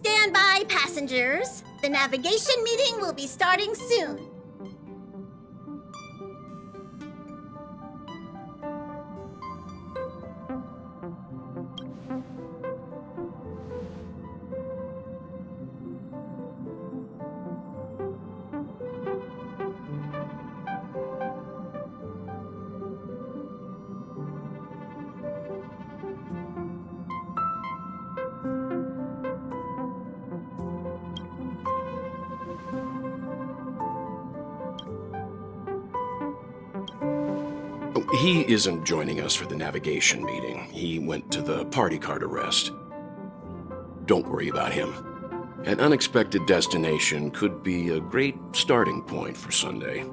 stand by, passengers. The navigation meeting will be starting soon. He isn't joining us for the navigation meeting. He went to the party card arrest. Don't worry about him. An unexpected destination could be a great starting point for Sunday.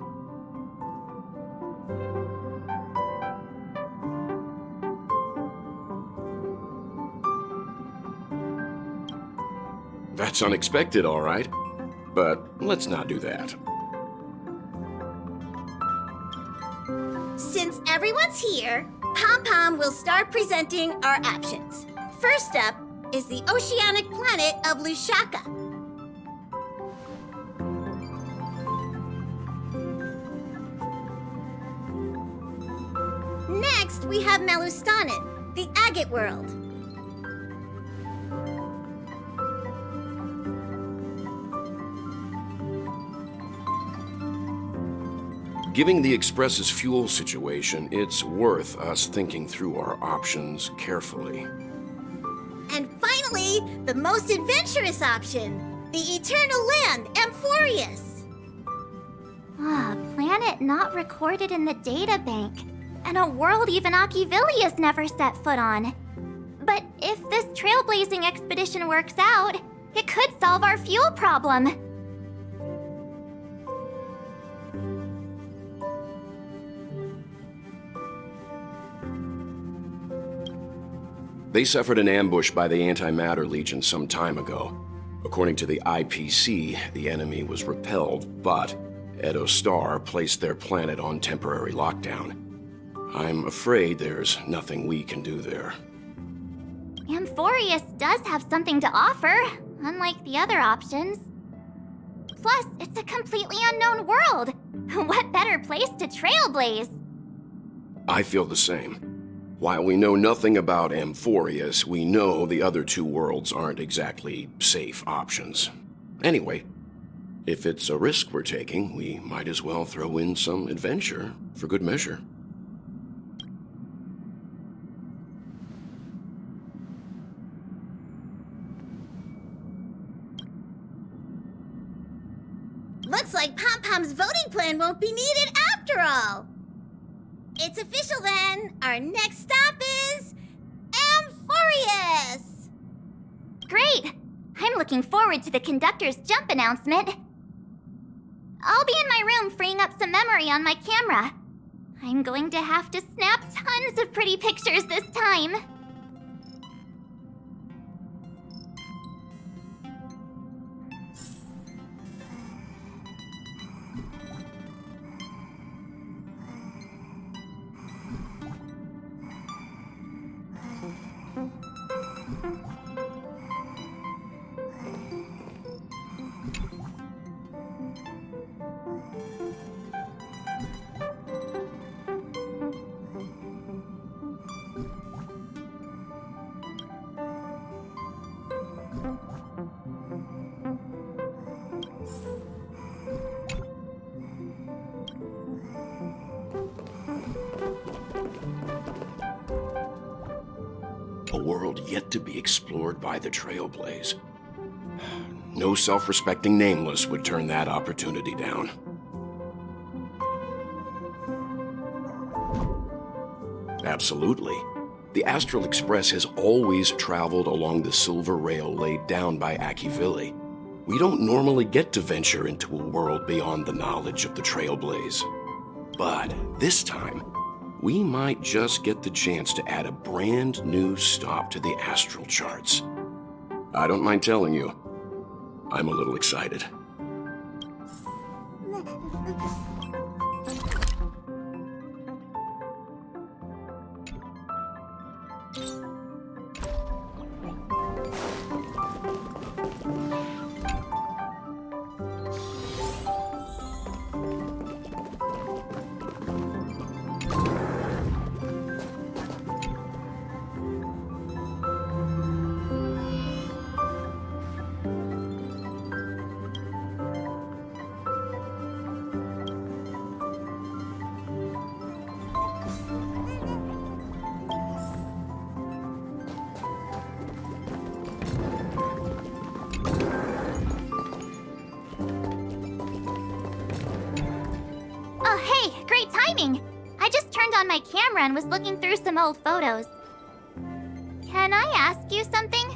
That's unexpected, all right. But let's not do that. Since everyone's here, Pom-Pom will start presenting our options. First up is the oceanic planet of Lusaka. Next, we have Melustanen, the agate world. Given the Express's fuel situation, it's worth us thinking through our options carefully. And finally, the most adventurous option, the eternal land, Amphorius. Planet not recorded in the databank, and a world even Achivilius never set foot on. But if this trailblazing expedition works out, it could solve our fuel problem. They suffered an ambush by the Antimatter Legion some time ago. According to the IPC, the enemy was repelled, but Edo Star placed their planet on temporary lockdown. I'm afraid there's nothing we can do there. Amphorius does have something to offer, unlike the other options. Plus, it's a completely unknown world. What better place to trailblaze? I feel the same. While we know nothing about Amphorius, we know the other two worlds aren't exactly safe options. Anyway, if it's a risk we're taking, we might as well throw in some adventure for good measure. Looks like Pom-Pom's voting plan won't be needed after all. It's official then. Our next stop is Amphorius! Great! I'm looking forward to the conductor's jump announcement. I'll be in my room freeing up some memory on my camera. I'm going to have to snap tons of pretty pictures this time. A world yet to be explored by the Trailblaze. No self-respecting nameless would turn that opportunity down. Absolutely. The Astral Express has always traveled along the silver rail laid down by Achivili. We don't normally get to venture into a world beyond the knowledge of the Trailblaze. But this time, we might just get the chance to add a brand new stop to the astral charts. I don't mind telling you, I'm a little excited. timing! I just turned on my camera and was looking through some old photos. Can I ask you something?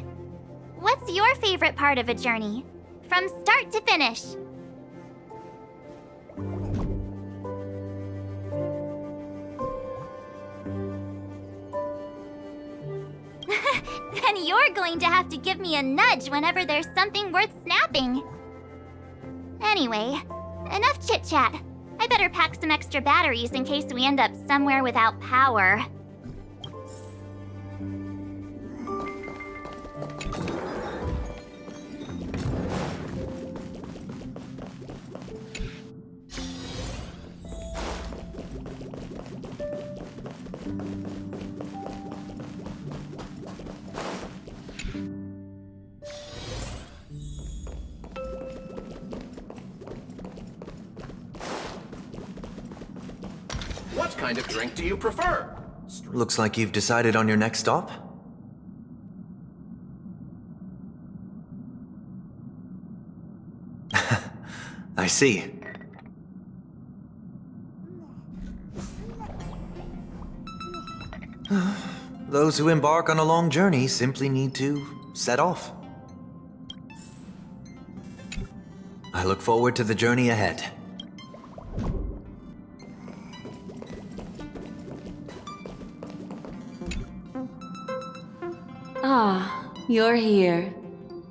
What's your favorite part of a journey? From start to finish? Then you're going to have to give me a nudge whenever there's something worth snapping. Anyway, enough chit-chat. I better pack some extra batteries in case we end up somewhere without power. What kind of drink do you prefer? Looks like you've decided on your next stop. I see. Those who embark on a long journey simply need to set off. I look forward to the journey ahead. Ah, you're here.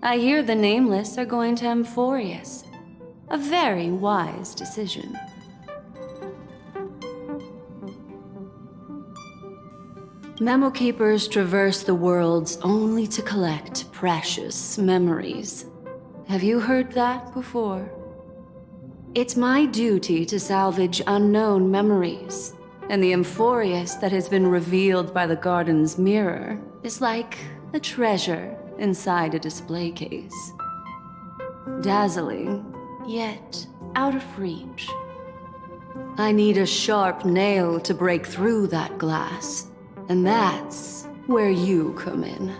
I hear the Nameless are going to Amphorius. A very wise decision. Memo Keepers traverse the worlds only to collect precious memories. Have you heard that before? It's my duty to salvage unknown memories, and the Amphorius that has been revealed by the garden's mirror is like a treasure inside a display case. Dazzling, yet out of reach. I need a sharp nail to break through that glass, and that's where you come in.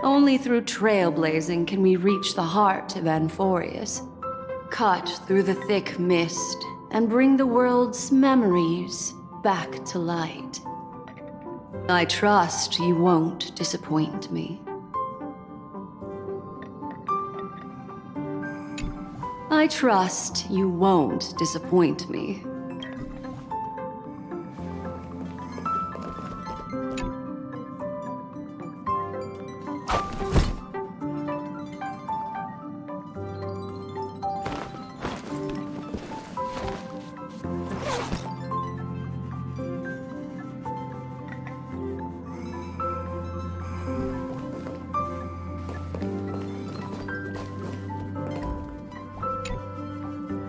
Only through trailblazing can we reach the heart of Amphorius, cut through the thick mist, and bring the world's memories back to light. I trust you won't disappoint me. I trust you won't disappoint me.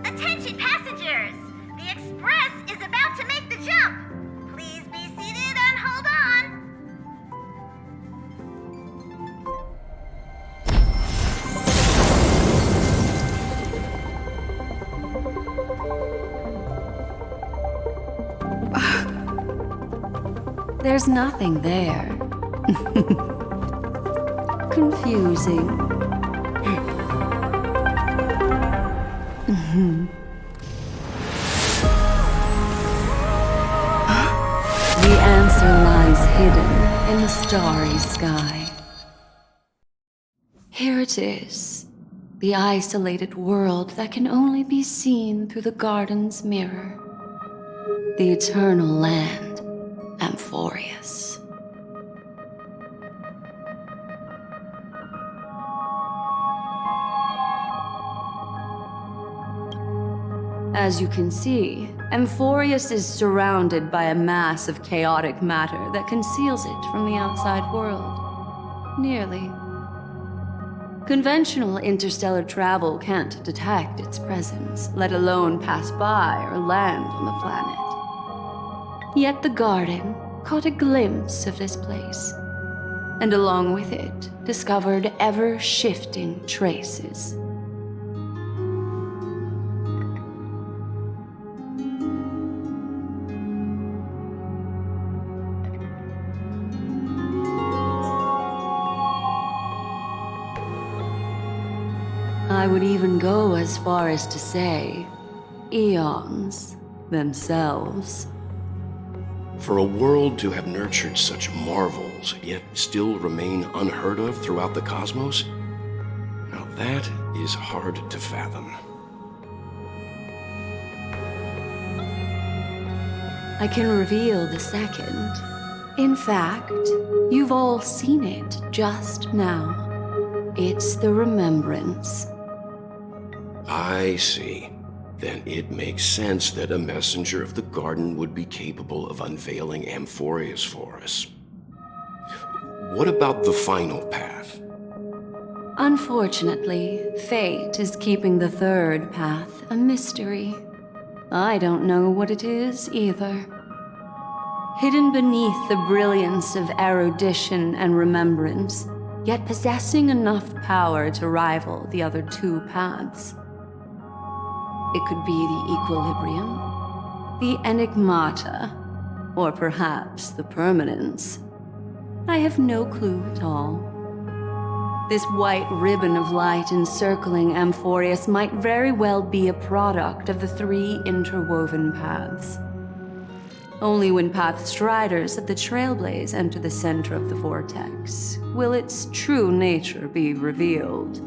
Attention passengers! The express is about to make the jump! Please be seated and hold on! There's nothing there. Confusing. The answer lies hidden in the starry sky. Here it is, the isolated world that can only be seen through the garden's mirror. The eternal land, Amphorius. As you can see, Amphorius is surrounded by a mass of chaotic matter that conceals it from the outside world. Nearly. Conventional interstellar travel can't detect its presence, let alone pass by or land on the planet. Yet the garden caught a glimpse of this place, and along with it, discovered ever-shifting traces. I would even go as far as to say, eons themselves. For a world to have nurtured such marvels, yet still remain unheard of throughout the cosmos? Now that is hard to fathom. I can reveal the second. In fact, you've all seen it just now. It's the remembrance. I see. Then it makes sense that a messenger of the garden would be capable of unveiling Amphorius for us. What about the final path? Unfortunately, fate is keeping the third path a mystery. I don't know what it is either. Hidden beneath the brilliance of erudition and remembrance, yet possessing enough power to rival the other two paths. It could be the equilibrium, the enigmata, or perhaps the permanence. I have no clue at all. This white ribbon of light encircling Amphorius might very well be a product of the three interwoven paths. Only when path striders of the Trailblaze enter the center of the vortex will its true nature be revealed.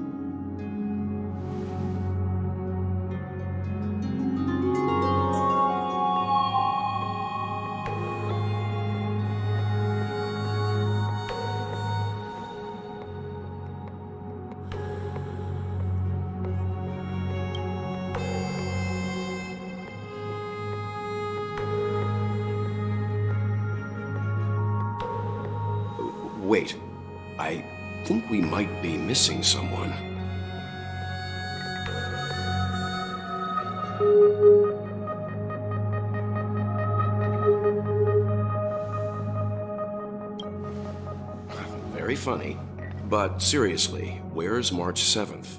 Wait, I think we might be missing someone. Very funny. But seriously, where's March 7th?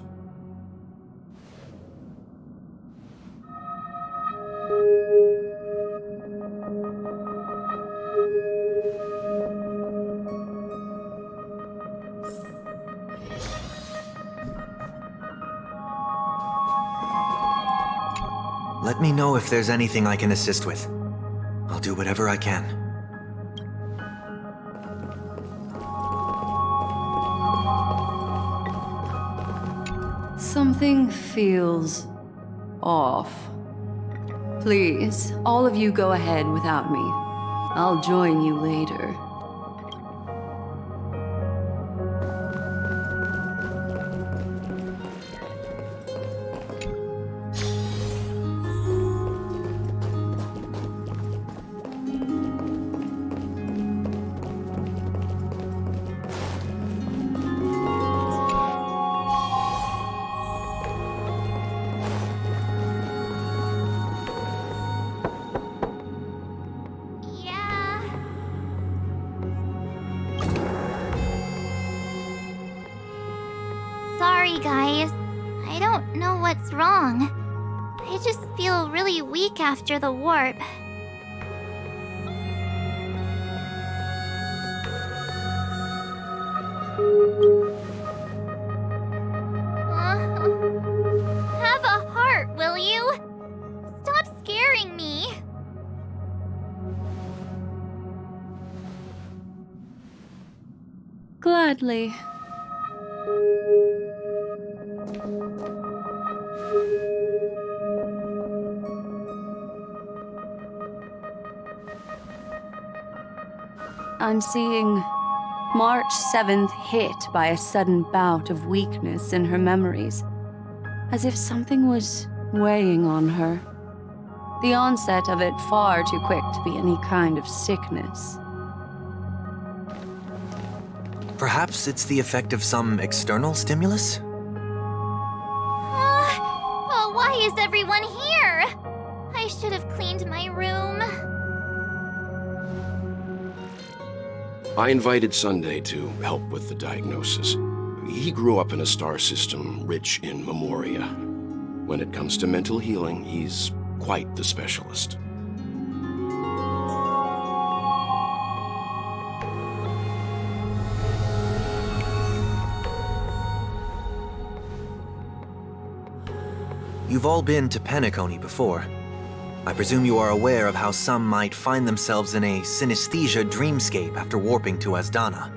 Let me know if there's anything I can assist with. I'll do whatever I can. Something feels off. Please, all of you go ahead without me. I'll join you later. Yeah. Sorry, guys. I don't know what's wrong. I just feel really weak after the warp. Have a heart, will you? Stop scaring me. Gladly. I'm seeing March 7th hit by a sudden bout of weakness in her memories, as if something was weighing on her. The onset of it far too quick to be any kind of sickness. Perhaps it's the effect of some external stimulus? Oh, why is everyone here? I should have cleaned my room. I invited Sunday to help with the diagnosis. He grew up in a star system rich in memoria. When it comes to mental healing, he's quite the specialist. You've all been to Penacony before. I presume you are aware of how some might find themselves in a synesthesia dreamscape after warping to Asdana.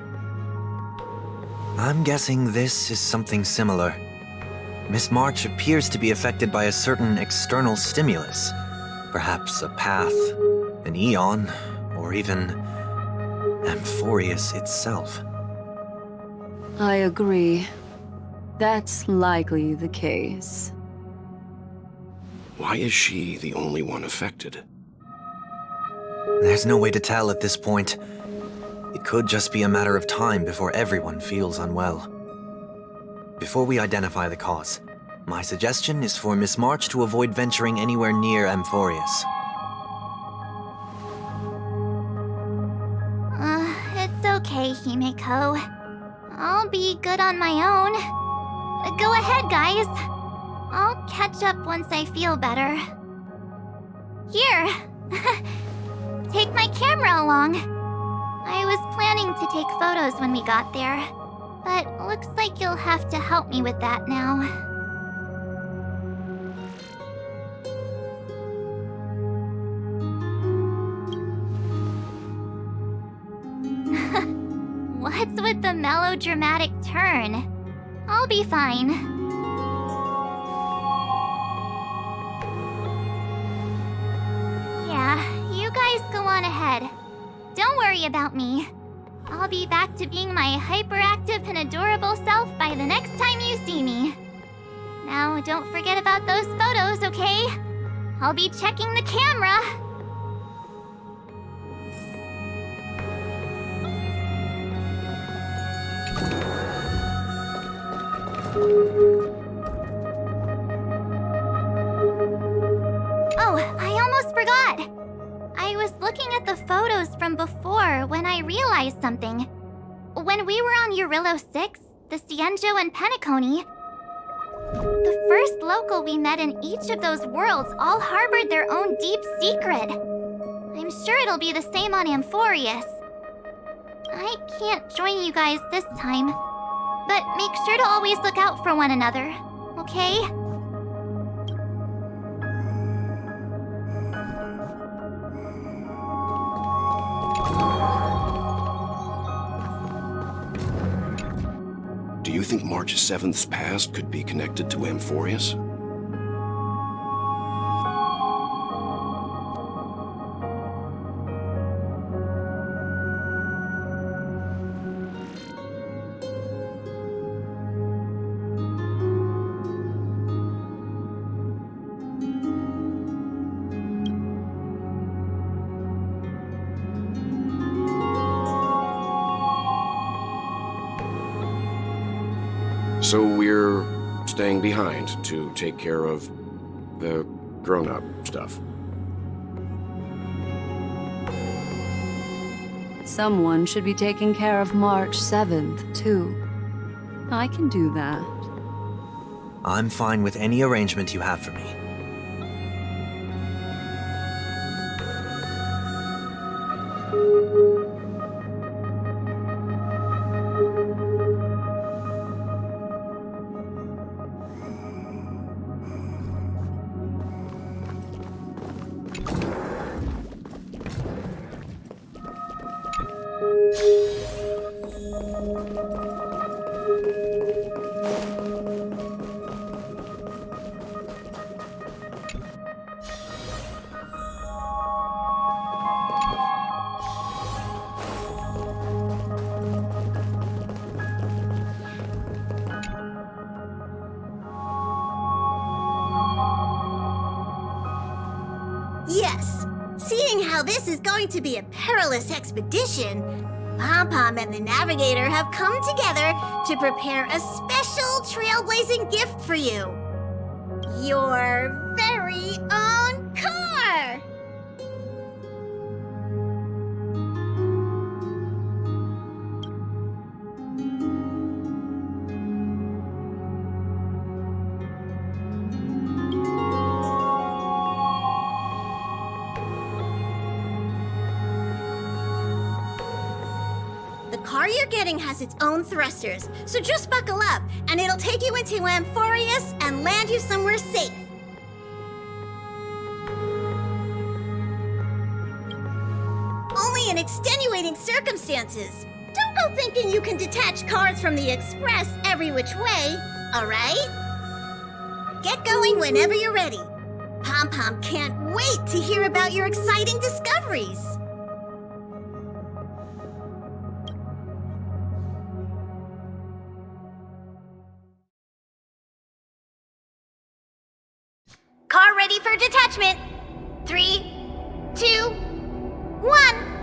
I'm guessing this is something similar. Miss March appears to be affected by a certain external stimulus. Perhaps a path, an eon, or even Amphorius itself. I agree. That's likely the case. Why is she the only one affected? There's no way to tell at this point. It could just be a matter of time before everyone feels unwell. Before we identify the cause, my suggestion is for Miss March to avoid venturing anywhere near Amphorius. It's okay, Himeko. I'll be good on my own. Go ahead, guys. I'll catch up once I feel better. Here. Take my camera along. I was planning to take photos when we got there, but looks like you'll have to help me with that now. What's with the melodramatic turn? I'll be fine. Yeah, you guys go on ahead. Don't worry about me. I'll be back to being my hyperactive and adorable self by the next time you see me. Now, don't forget about those photos, okay? I'll be checking the camera. Oh, I almost forgot. I was looking at the photos from before when I realized something. When we were on Eurillo 6, the Cienjo and Penacony, the first local we met in each of those worlds all harbored their own deep secret. I'm sure it'll be the same on Amphorius. I can't join you guys this time, but make sure to always look out for one another, okay? Do you think March 7th's past could be connected to Amphorius? So we're staying behind to take care of the grown-up stuff. Someone should be taking care of March 7th, too. I can do that. I'm fine with any arrangement you have for me. Yes, seeing how this is going to be a perilous expedition, Pom-Pom and the Navigator have come together to prepare a special trailblazing gift for you. Your very own car! The car you're getting has its own thrusters, so just buckle up, and it'll take you into Amphorius and land you somewhere safe. extenuating circumstances. Don't go thinking you can detach cards from the Express every which way, alright? Get going whenever you're ready. Pom-Pom can't wait to hear about your exciting discoveries. Car ready for detachment. 3, 2, 1.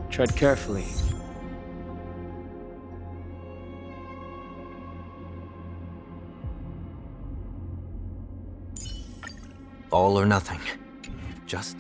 Tread carefully. All or nothing. Just...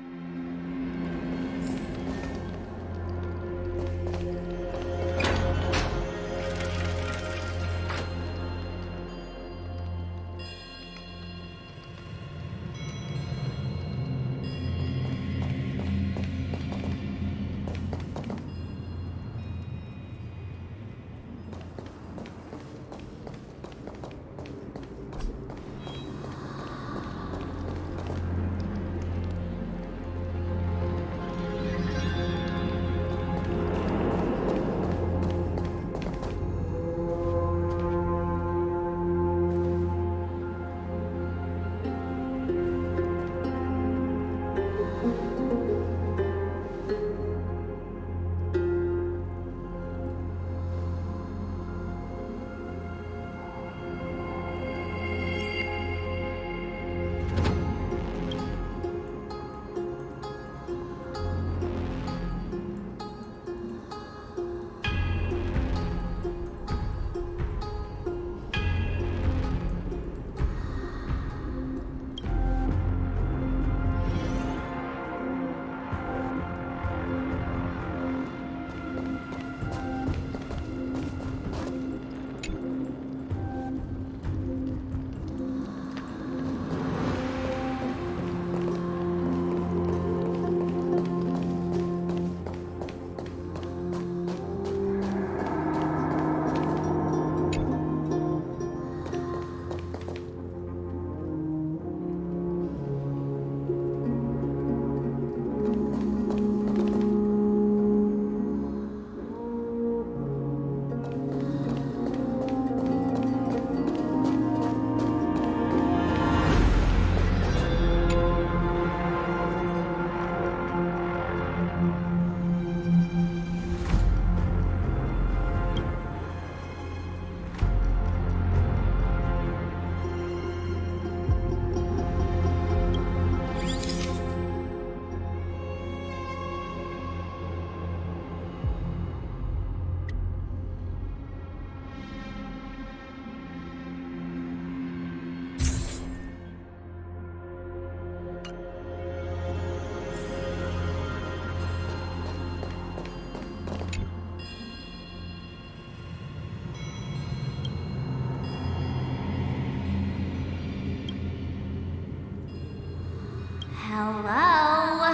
Hello?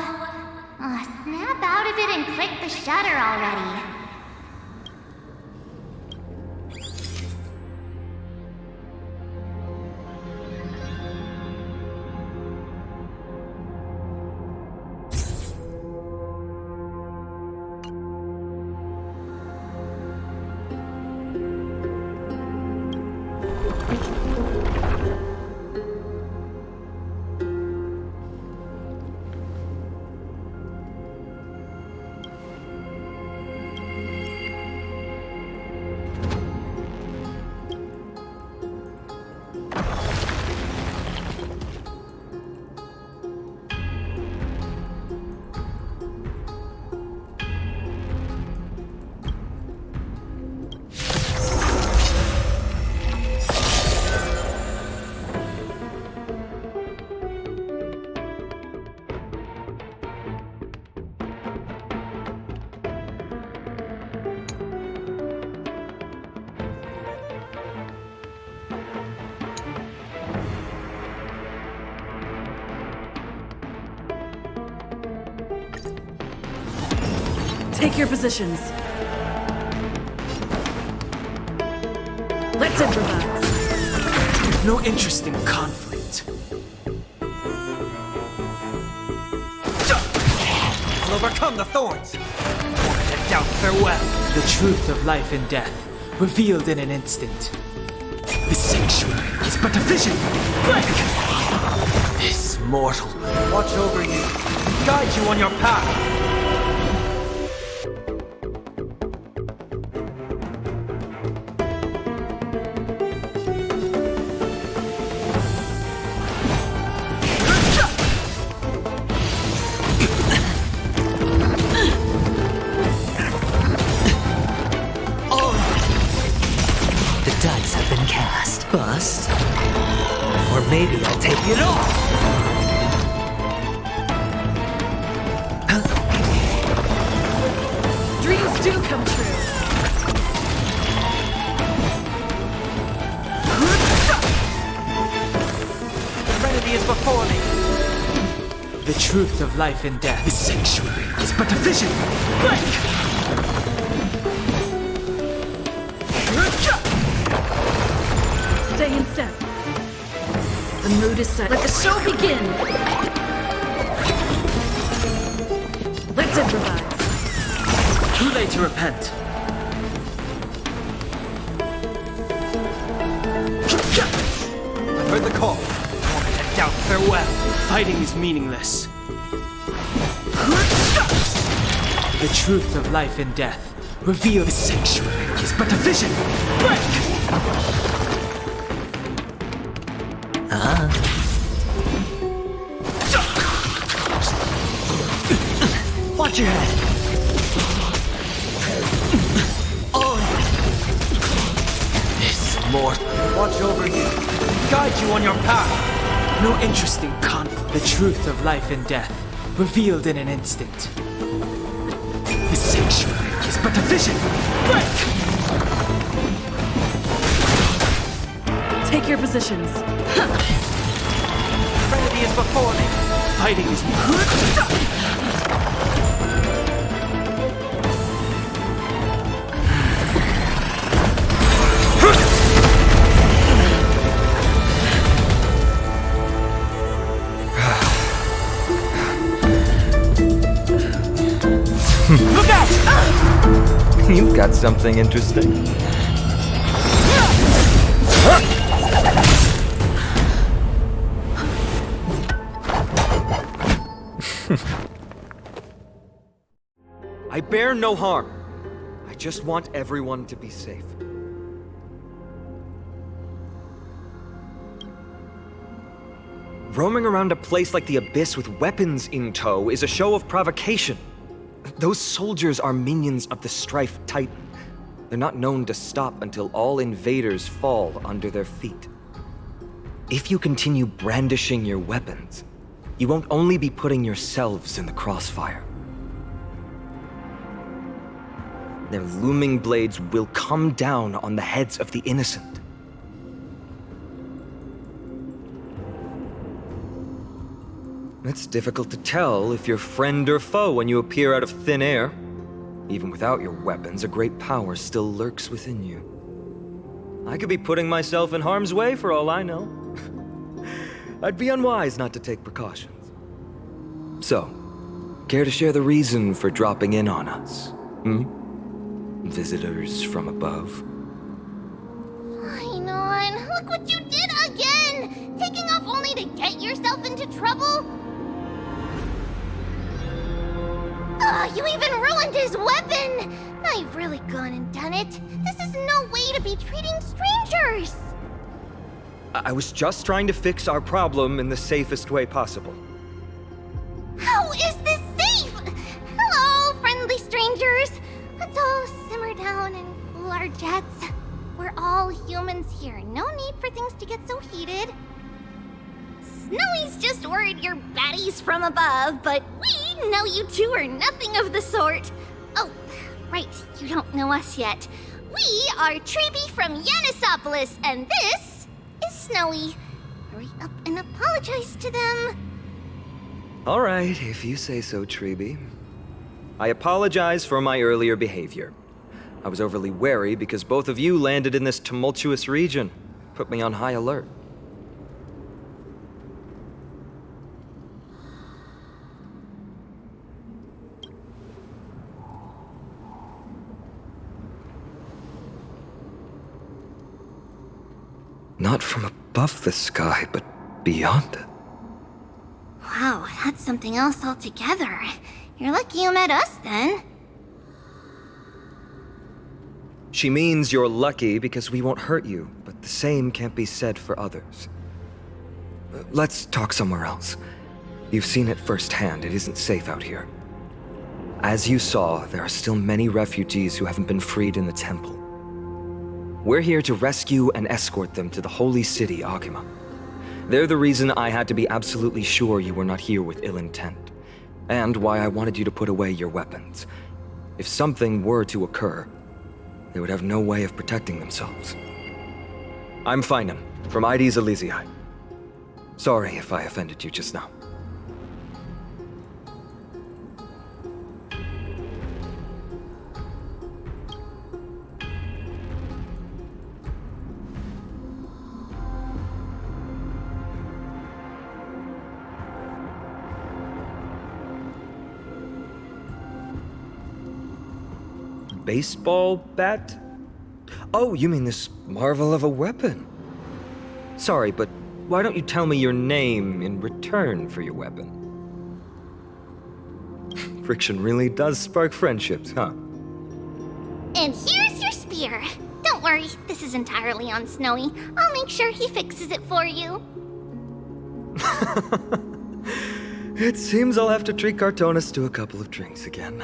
Snap out of it and click the shutter already. Take your positions. Let's improvise. I've no interest in conflict. I'll overcome the thorns! Without doubt, farewell! The truth of life and death, revealed in an instant. The sanctuary is but a vision. Quick! This mortal will watch over you, guide you on your path. The dice have been cast. Bust. Or maybe I'll take it off! Dreams do come true. Serenity is before me. The truth of life and death. The sanctuary is but a vision. Break! Stay in step. The mood is set. Let the show begin. Let's improvise. Too late to repent. I've heard the call. I want to head out farewell. Fighting is meaningless. The truth of life and death. Reveal the sanctuary is but a vision. Break! Watch your head. This more. Watch over you. Guide you on your path. No interesting conflict. The truth of life and death. Revealed in an instant. The sanctuary is but a vision. Break! Take your positions. Serenity is before me. Fighting is Look out! You've got something interesting. I bear no harm. I just want everyone to be safe. Roaming around a place like the Abyss with weapons in tow is a show of provocation. Those soldiers are minions of the Strife Titan. They're not known to stop until all invaders fall under their feet. If you continue brandishing your weapons, you won't only be putting yourselves in the crossfire. Their looming blades will come down on the heads of the innocent. It's difficult to tell if you're friend or foe when you appear out of thin air. Even without your weapons, a great power still lurks within you. I could be putting myself in harm's way for all I know. I'd be unwise not to take precautions. So, care to share the reason for dropping in on us? Visitors from above? Fine on. Look what you did again! Taking off only to get yourself into trouble? You even ruined his weapon! Now you've really gone and done it. This is no way to be treating strangers! I was just trying to fix our problem in the safest way possible. How is this safe? Hello, friendly strangers. Let's all simmer down and cool our jets. We're all humans here. No need for things to get so heated. Snowy's just worried you're baddies from above, but we know you two are nothing of the sort. Oh, right, you don't know us yet. We are Treeby from Yanisopolis, and this is Snowy. Hurry up and apologize to them. All right, if you say so, Treeby. I apologize for my earlier behavior. I was overly wary because both of you landed in this tumultuous region. Put me on high alert. Not from above the sky, but beyond it. Wow, that's something else altogether. You're lucky you met us, then. She means you're lucky because we won't hurt you, but the same can't be said for others. Let's talk somewhere else. You've seen it firsthand, it isn't safe out here. As you saw, there are still many refugees who haven't been freed in the temple. We're here to rescue and escort them to the holy city, Akima. They're the reason I had to be absolutely sure you were not here with ill intent, and why I wanted you to put away your weapons. If something were to occur, they would have no way of protecting themselves. I'm Feinem, from ID's Elysiae. Sorry if I offended you just now. Baseball bat? Oh, you mean this marvel of a weapon? Sorry, but why don't you tell me your name in return for your weapon? Friction really does spark friendships, huh? And here's your spear. Don't worry, this is entirely on Snowy. I'll make sure he fixes it for you. It seems I'll have to treat Cartonis to a couple of drinks again.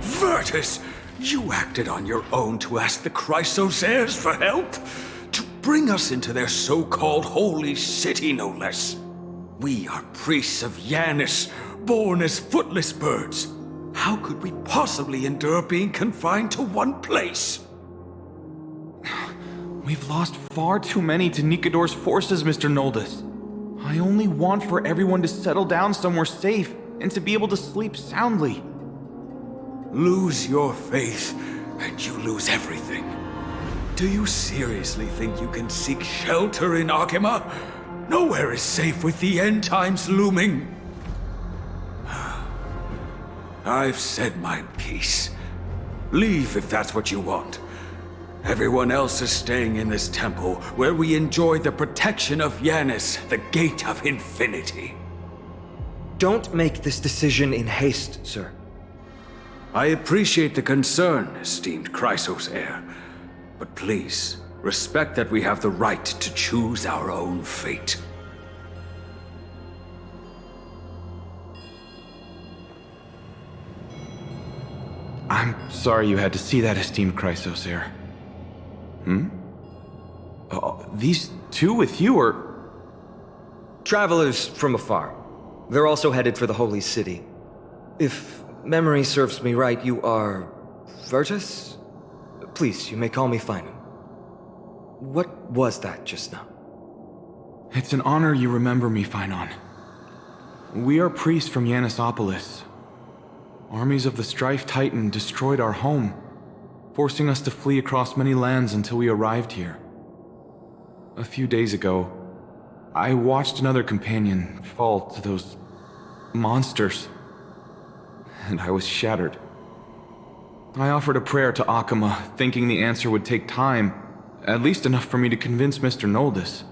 Virtus, you acted on your own to ask the Chrysosaurs for help? To bring us into their so-called holy city, no less. We are priests of Yanis, born as footless birds. How could we possibly endure being confined to one place? We've lost far too many to Nikador's forces, Mr. Noldus. I only want for everyone to settle down somewhere safe and to be able to sleep soundly. Lose your faith, and you lose everything. Do you seriously think you can seek shelter in Akima? Nowhere is safe with the end times looming. I've said my piece. Leave if that's what you want. Everyone else is staying in this temple, where we enjoy the protection of Yanis, the Gate of Infinity. Don't make this decision in haste, sir. I appreciate the concern, esteemed Chrysos heir. But please, respect that we have the right to choose our own fate. I'm sorry you had to see that, esteemed Chrysosaur. These two with you are... Travelers from afar. They're also headed for the holy city. If memory serves me right, you are... Virtus? Please, you may call me Finan. What was that just now? It's an honor you remember me, Finan. We are priests from Yanisopolis. Armies of the Strife Titan destroyed our home, forcing us to flee across many lands until we arrived here. A few days ago, I watched another companion fall to those monsters, and I was shattered. I offered a prayer to Akama, thinking the answer would take time, at least enough for me to convince Mr. Noldus.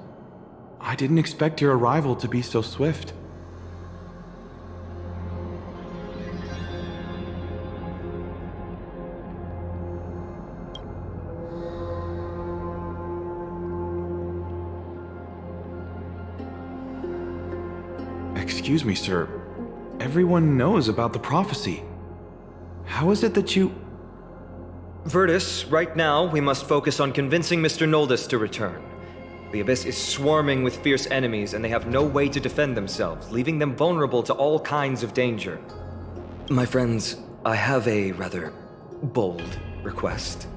I didn't expect your arrival to be so swift. Excuse me, sir. Everyone knows about the prophecy. How is it that you... Virtus, right now, we must focus on convincing Mr. Noldus to return. The Abyss is swarming with fierce enemies, and they have no way to defend themselves, leaving them vulnerable to all kinds of danger. My friends, I have a rather bold request.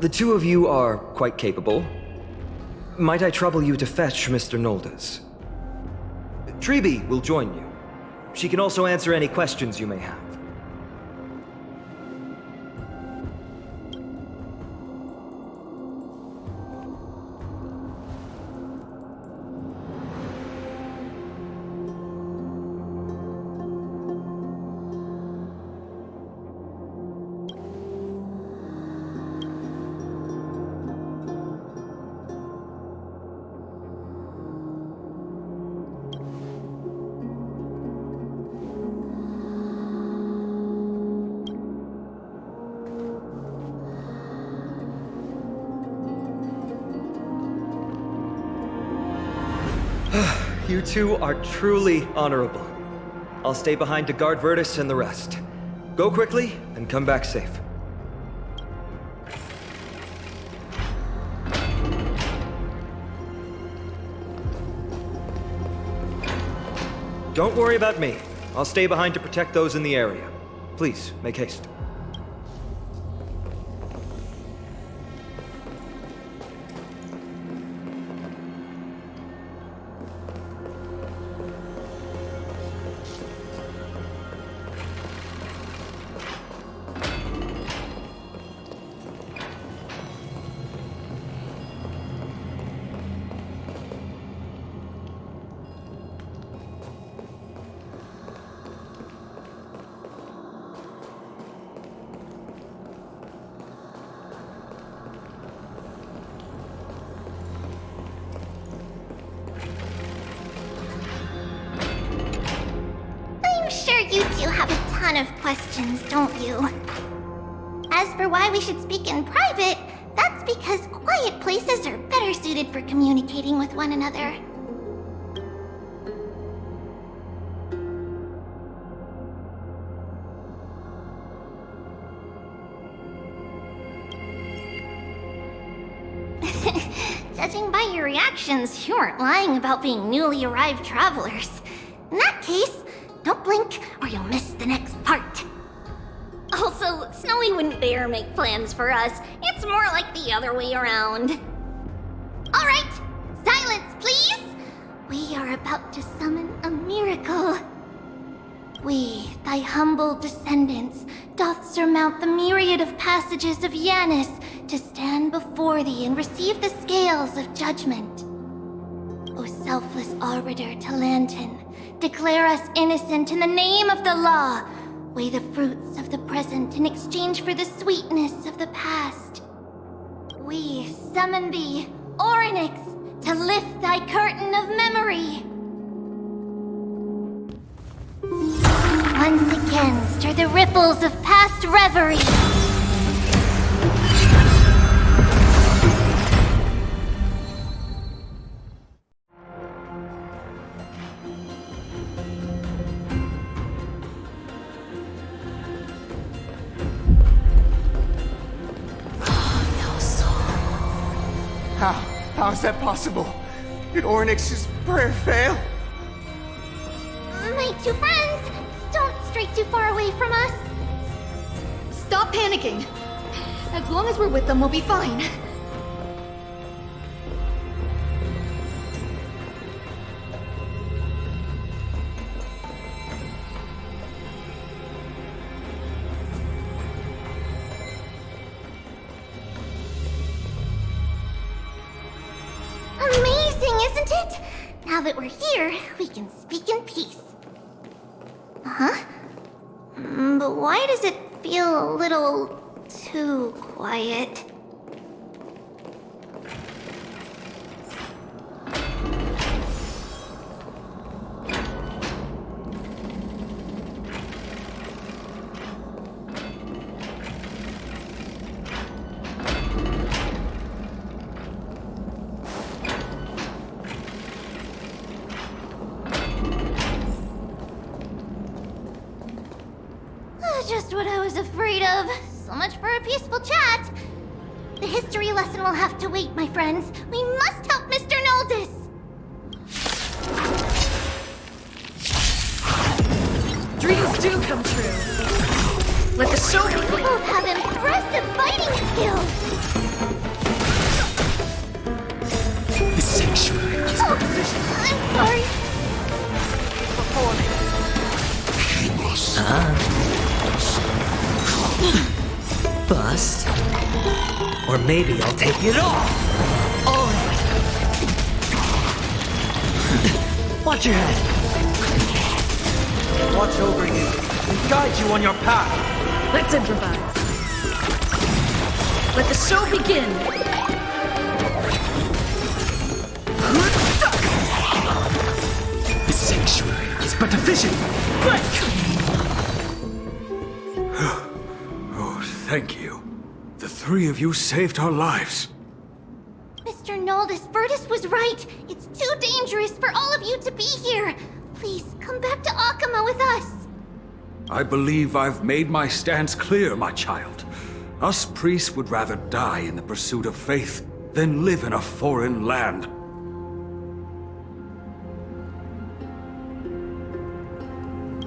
The two of you are quite capable. Might I trouble you to fetch Mr. Noldus? Treeby will join you. She can also answer any questions you may have. You two are truly honorable. I'll stay behind to guard Virtus and the rest. Go quickly and come back safe. Don't worry about me. I'll stay behind to protect those in the area. Please, make haste. You two have a ton of questions, don't you? As for why we should speak in private, that's because quiet places are better suited for communicating with one another. Judging by your reactions, you aren't lying about being newly arrived travelers. In that case, don't blink, or you'll miss the next part. Also, Snowy wouldn't dare make plans for us. It's more like the other way around. Alright, silence, please! We are about to summon a miracle. We, thy humble descendants, doth surmount the myriad of passages of Yanis to stand before thee and receive the scales of judgment. O selfless arbiter Talantin, declare us innocent in the name of the law. Weigh the fruits of the present in exchange for the sweetness of the past. We summon thee, Orynyx, to lift thy curtain of memory. Once again, stir the ripples of past reverie. How is that possible? Did Orynyx's prayer fail? My two friends, don't stray too far away from us. Stop panicking. As long as we're with them, we'll be fine. Amazing, isn't it? Now that we're here, we can speak in peace. Huh? But why does it feel a little too quiet? Just what I was afraid of. So much for a peaceful chat. The history lesson will have to wait, my friends. We must help Mr. Noldus! Dreams do come true. Let the show You begin. both have impressive fighting skills! The sanctuary is Oh, I'm sorry. Bust. Or maybe I'll take it off. Oh. Watch your head. Watch over you and guide you on your path. Let's improvise. Let the show begin. The sanctuary is but a vision. Break! Oh, thank you. The three of you saved our lives. Mr. Noldus, Virtus was right. It's too dangerous for all of you to be here. Please, come back to Akama with us. I believe I've made my stance clear, my child. Us priests would rather die in the pursuit of faith than live in a foreign land.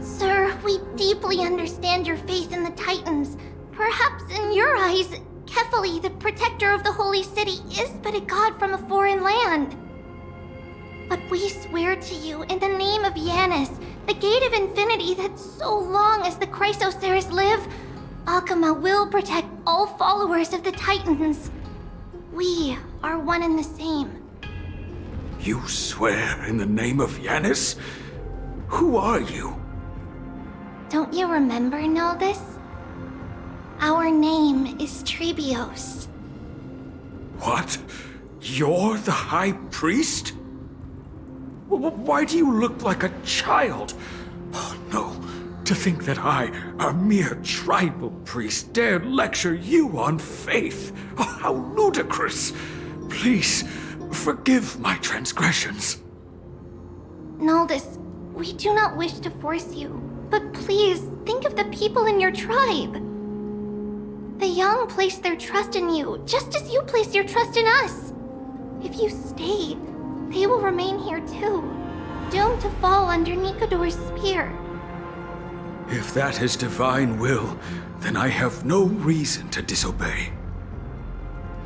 Sir, we deeply understand your faith in the Titans. Perhaps in your eyes, Kefali, the protector of the Holy City, is but a god from a foreign land. But we swear to you, in the name of Yanis, the Gate of Infinity, that so long as the Chrysoceres live, Akama will protect all followers of the Titans. We are one and the same. You swear in the name of Yanis? Who are you? Don't you remember, Noldus? Our name is Trebios. What? You're the High Priest? Why do you look like a child? Oh, no. To think that I, a mere tribal priest, dared lecture you on faith. Oh, how ludicrous. Please, forgive my transgressions. Noldus, we do not wish to force you, but please think of the people in your tribe. The young place their trust in you, just as you place your trust in us. If you stay, they will remain here too, doomed to fall under Nikador's spear. If that is divine will, then I have no reason to disobey.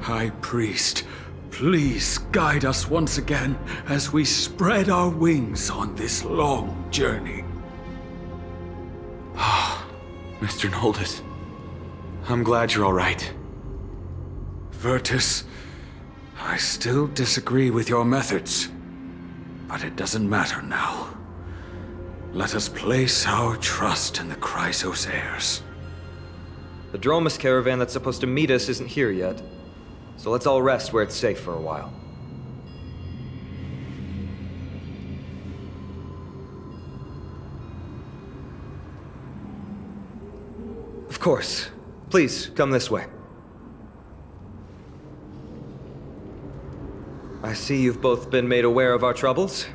High Priest, please guide us once again as we spread our wings on this long journey. Ah, Mr. Noldus. I'm glad you're all right. Virtus, I still disagree with your methods, but it doesn't matter now. Let us place our trust in the Chrysoceres. The Dromus caravan that's supposed to meet us isn't here yet, so let's all rest where it's safe for a while. Of course. Please, come this way. I see you've both been made aware of our troubles.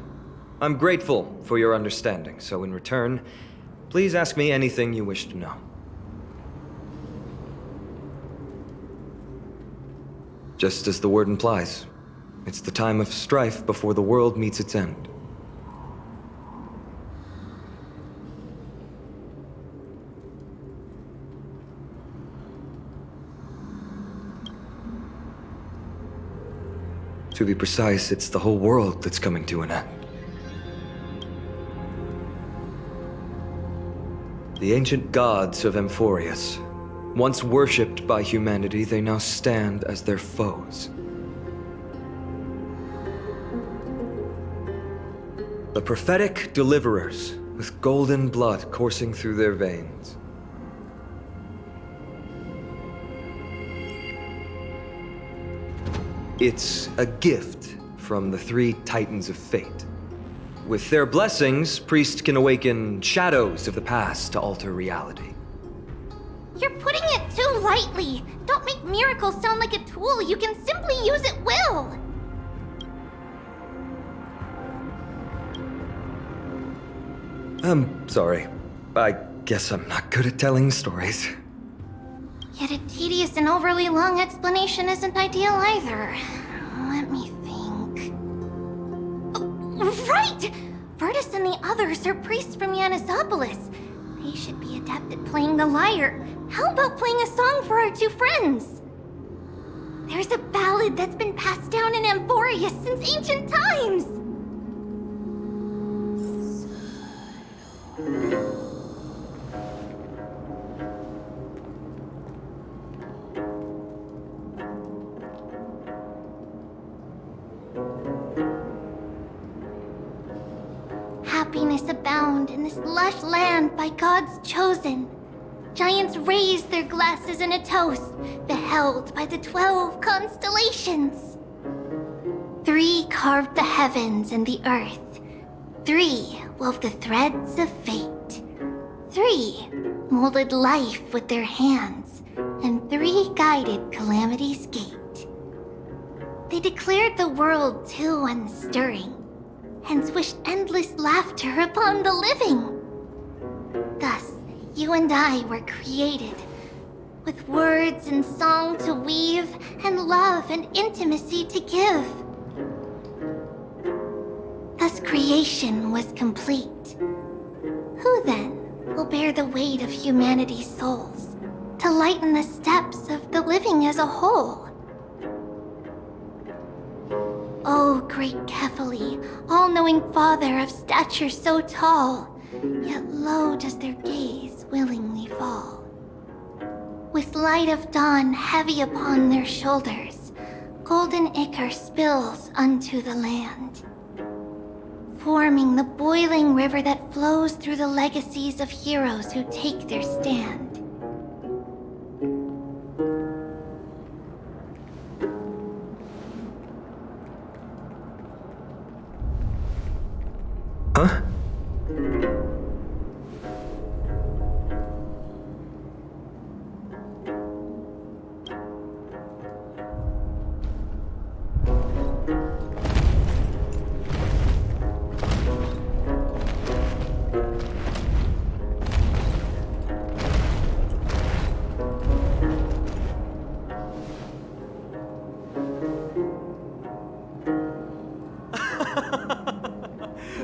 I'm grateful for your understanding, so in return, please ask me anything you wish to know. Just as the word implies, it's the time of strife before the world meets its end. To be precise, it's the whole world that's coming to an end. The ancient gods of Amphorius. Once worshipped by humanity, they now stand as their foes. The prophetic deliverers, with golden blood coursing through their veins. It's a gift from the three Titans of Fate. With their blessings, priests can awaken shadows of the past to alter reality. You're putting it too lightly. Don't make miracles sound like a tool you can simply use at will. I'm sorry. I guess I'm not good at telling stories. Yet a tedious and overly long explanation isn't ideal either. Let me think. Oh, right! Virtus and the others are priests from Yanisopolis. They should be adept at playing the lyre. How about playing a song for our two friends? There's a ballad that's been passed down in Amphorius since ancient times. Happiness abound in this lush land by God's chosen. Giants raise their glasses in a toast, beheld by the 12 constellations. 3 carved the heavens and the earth. 3 wove the threads of fate. 3 molded life with their hands, and 3 guided calamity's gate. They declared the world too unstirring, hence wished endless laughter upon the living. Thus, you and I were created, with words and song to weave, and love and intimacy to give. Thus creation was complete. Who then will bear the weight of humanity's souls, to lighten the steps of the living as a whole? O great Kephali, all-knowing Father of stature so tall, yet low does their gaze willingly fall. With light of dawn heavy upon their shoulders, golden ichor spills unto the land, forming the boiling river that flows through the legacies of heroes who take their stand. Huh?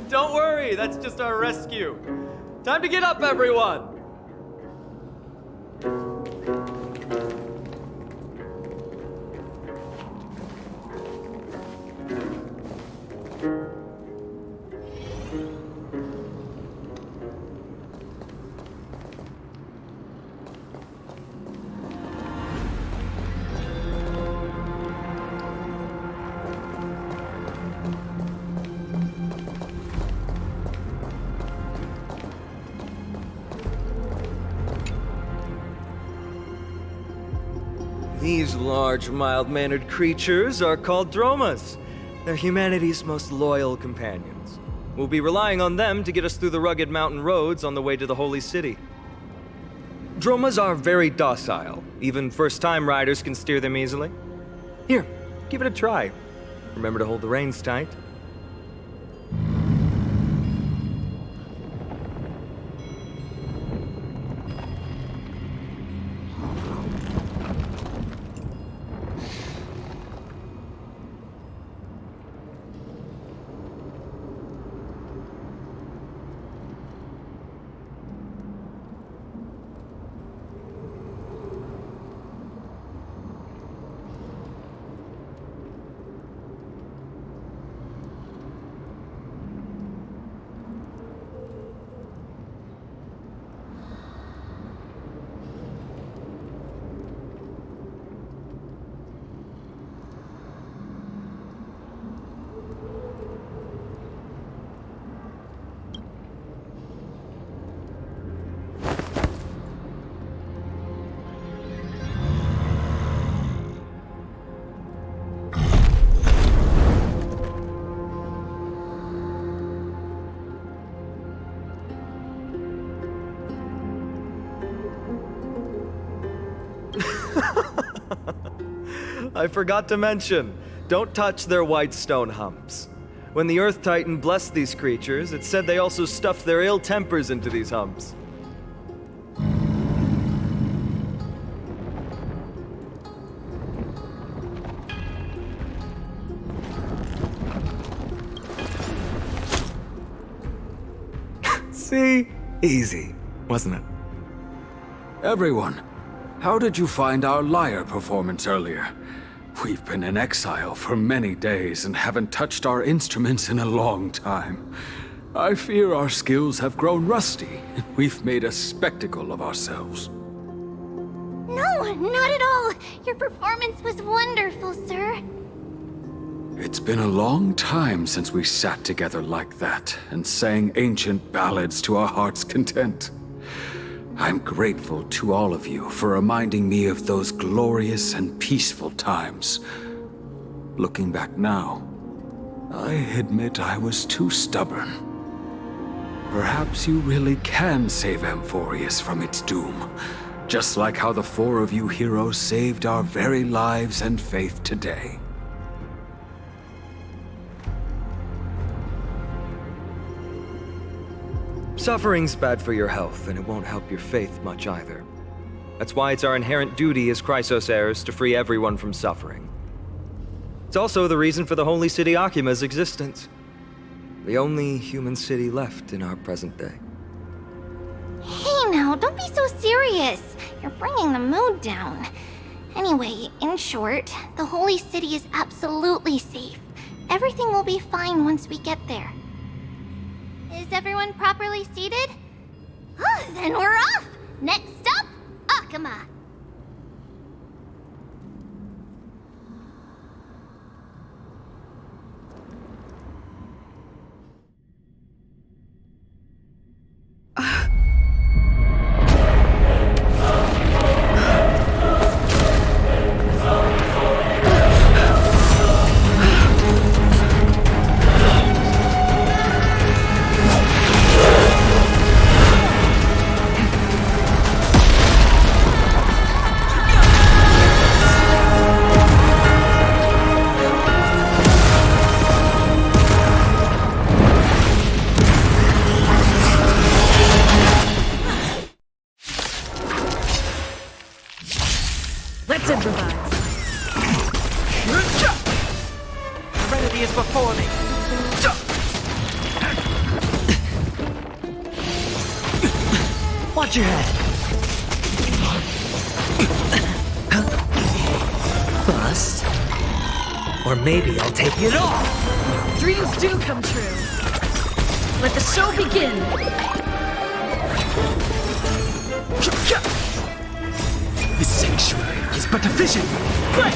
Don't worry, that's just our rescue. Time to get up, everyone! These large, mild-mannered creatures are called Dromas. They're humanity's most loyal companions. We'll be relying on them to get us through the rugged mountain roads on the way to the Holy City. Dromas are very docile. Even first-time riders can steer them easily. Here, give it a try. Remember to hold the reins tight. I forgot to mention, don't touch their white stone humps. When the Earth Titan blessed these creatures, it said they also stuffed their ill tempers into these humps. See? Easy, wasn't it? Everyone, how did you find our lyre performance earlier? We've been in exile for many days and haven't touched our instruments in a long time. I fear our skills have grown rusty. We've made a spectacle of ourselves. No, not at all. Your performance was wonderful, sir. It's been a long time since we sat together like that and sang ancient ballads to our heart's content. I'm grateful to all of you for reminding me of those glorious and peaceful times. Looking back now, I admit I was too stubborn. Perhaps you really can save Amphorius from its doom, just like how the four of you heroes saved our very lives and faith today. Suffering's bad for your health, and it won't help your faith much either. That's why it's our inherent duty as Chrysos heirs to free everyone from suffering. It's also the reason for the Holy City Akima's existence. The only human city left in our present day. Hey now, don't be so serious. You're bringing the mood down. Anyway, in short, the Holy City is absolutely safe. Everything will be fine once we get there. Is everyone properly seated? Then we're off! Next stop, Akima! Let's improvise. Serenity is before me. Watch your head. Bust. Or maybe I'll take it off. Dreams do come true. Let the show begin. The sanctuary is but a vision. Break!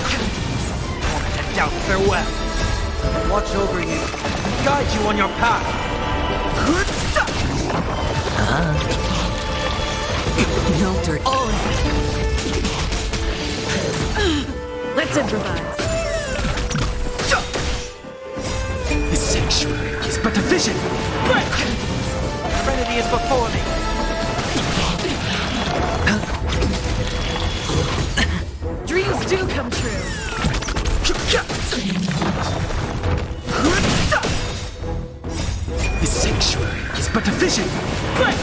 And doubt farewell. Watch over you and guide you on your path. No dirt. Let's improvise. The sanctuary is but a vision. Break! Serenity is before me. Dreams do come true. The sanctuary is but a vision. Break!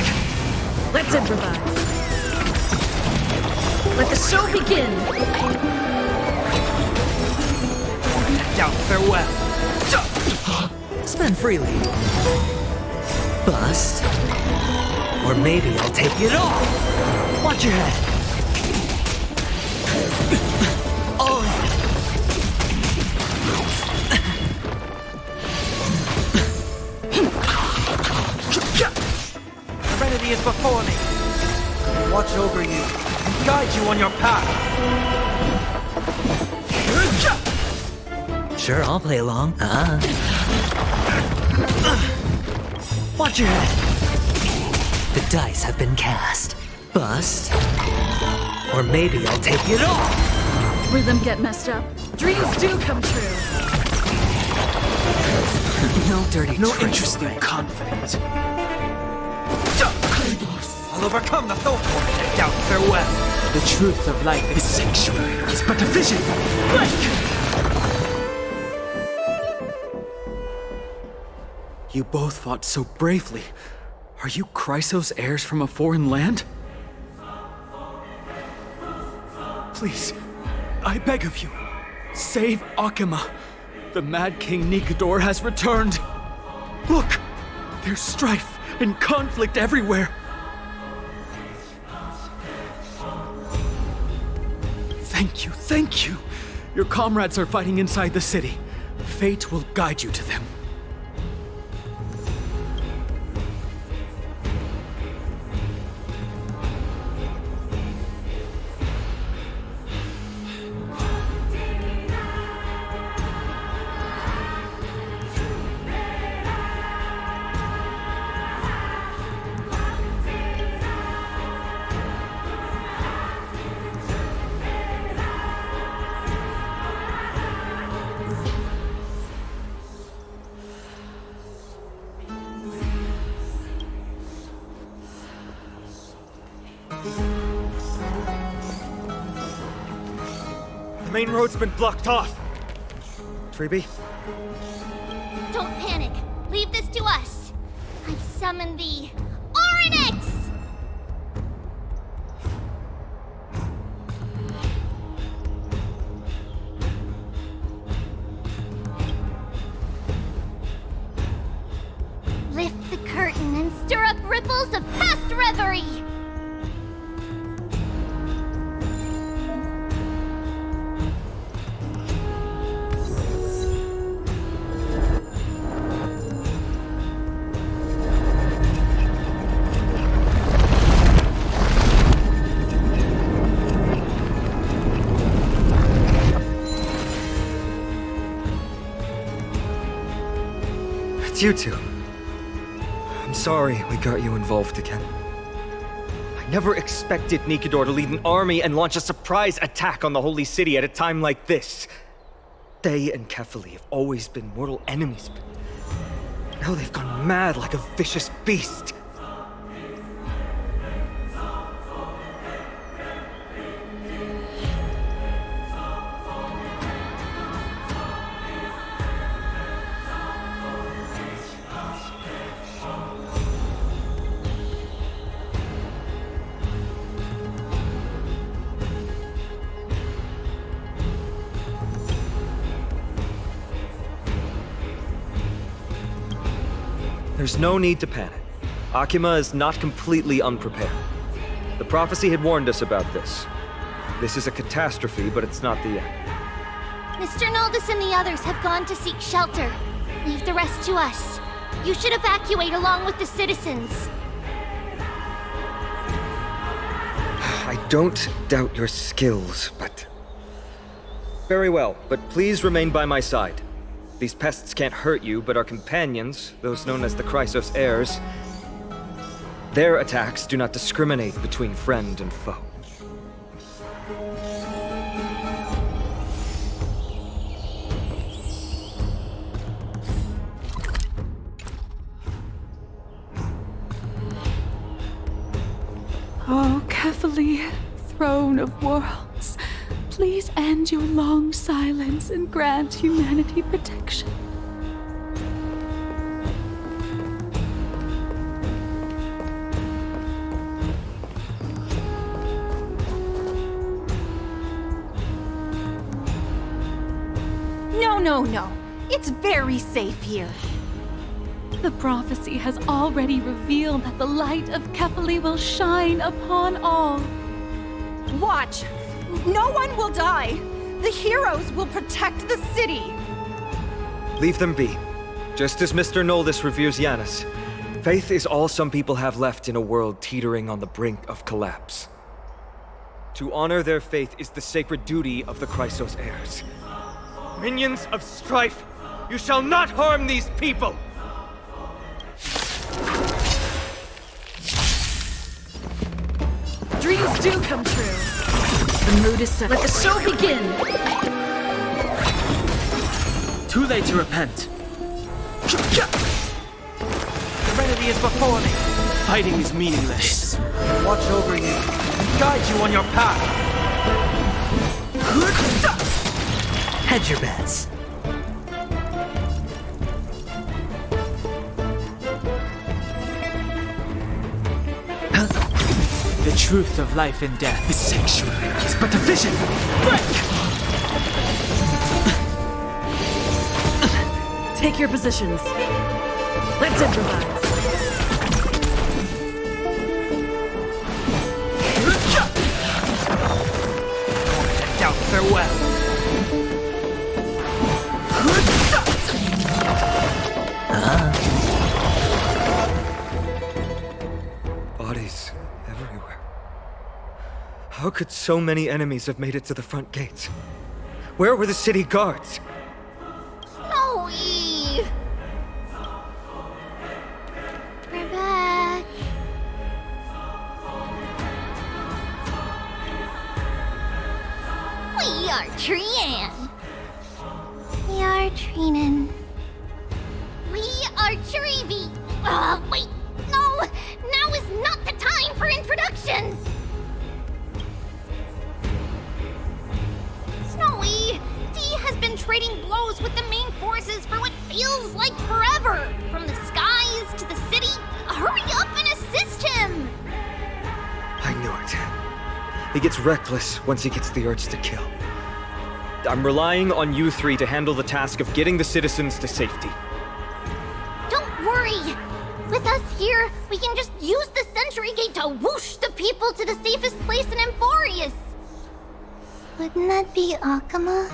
Let's improvise. Let the show begin. Doubt farewell. Spend freely. Bust. Or maybe I'll take it off. Watch your head. Serenity is before me. Watch over you and guide you on your path. Sure, I'll play along. Watch your head. The dice have been cast. Bust. Or maybe I'll take it off. Rhythm get messed up. Dreams do come true. No dirty No tricks, interest in right? conflict. I'll overcome the Thorn and doubt farewell. The truth of life is sanctuary is but a vision. Break! You both fought so bravely. Are you Chrysos heirs from a foreign land? Please, I beg of you, save Akima. The Mad King Nikador has returned. Look, there's strife and conflict everywhere. Thank you. Your comrades are fighting inside the city. Fate will guide you to them. The main road's been blocked off. Treeby? Don't panic. Leave this to us. I summon the Oryx! Lift the curtain and stir up ripples of past reverie! It's you two. I'm sorry we got you involved again. I never expected Nikador to lead an army and launch a surprise attack on the Holy City at a time like this. They and Kefali have always been mortal enemies, but now they've gone mad like a vicious beast. There's no need to panic. Akima is not completely unprepared. The prophecy had warned us about this. This is a catastrophe, but it's not the end. Mr. Noldus and the others have gone to seek shelter. Leave the rest to us. You should evacuate along with the citizens. I don't doubt your skills, but... Very well, but please remain by my side. These pests can't hurt you, but our companions, those known as the Chrysos heirs, their attacks do not discriminate between friend and foe. Oh, Kefali, throne of worlds, please end your long silence and grant humanity protection. No. It's very safe here. The prophecy has already revealed that the light of Kefali will shine upon all. Watch! No one will die! The heroes will protect the city! Leave them be. Just as Mr. Noldus reveres Yanis, faith is all some people have left in a world teetering on the brink of collapse. To honor their faith is the sacred duty of the Chrysos heirs. Minions of strife, you shall not harm these people! Dreams do come true. The mood is set. Let the show begin! Too late to repent. Serenity is before me. Fighting is meaningless. Watch over you. guide you on your path. Hedge your bets. The truth of life and death. The sanctuary is but a vision. Break! Take your positions. Let's improvise. Doubt farewell. Bodies everywhere. How could so many enemies have made it to the front gates? Where were the city guards? Snowy! We're back. We are Trian. We are Treenan. We are Treevy. Wait, no! Now is not the time for introductions! Snowy, Dee has been trading blows with the main forces for what feels like forever. From the skies to the city. Hurry up and assist him! I knew it. He gets reckless once he gets the urge to kill. I'm relying on you three to handle the task of getting the citizens to safety. Don't worry! With us here, we can just use the Sentry Gate to whoosh the people to the safest place in Emporius! Wouldn't that be Akama?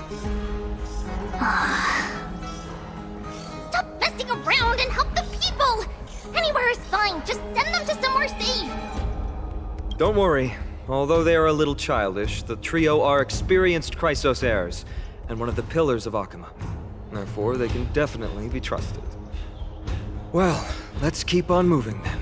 Stop messing around and help the people! Anywhere is fine, just send them to somewhere safe! Don't worry. Although they are a little childish, the trio are experienced Chrysos heirs, and one of the pillars of Akama. Therefore, they can definitely be trusted. Well, let's keep on moving then.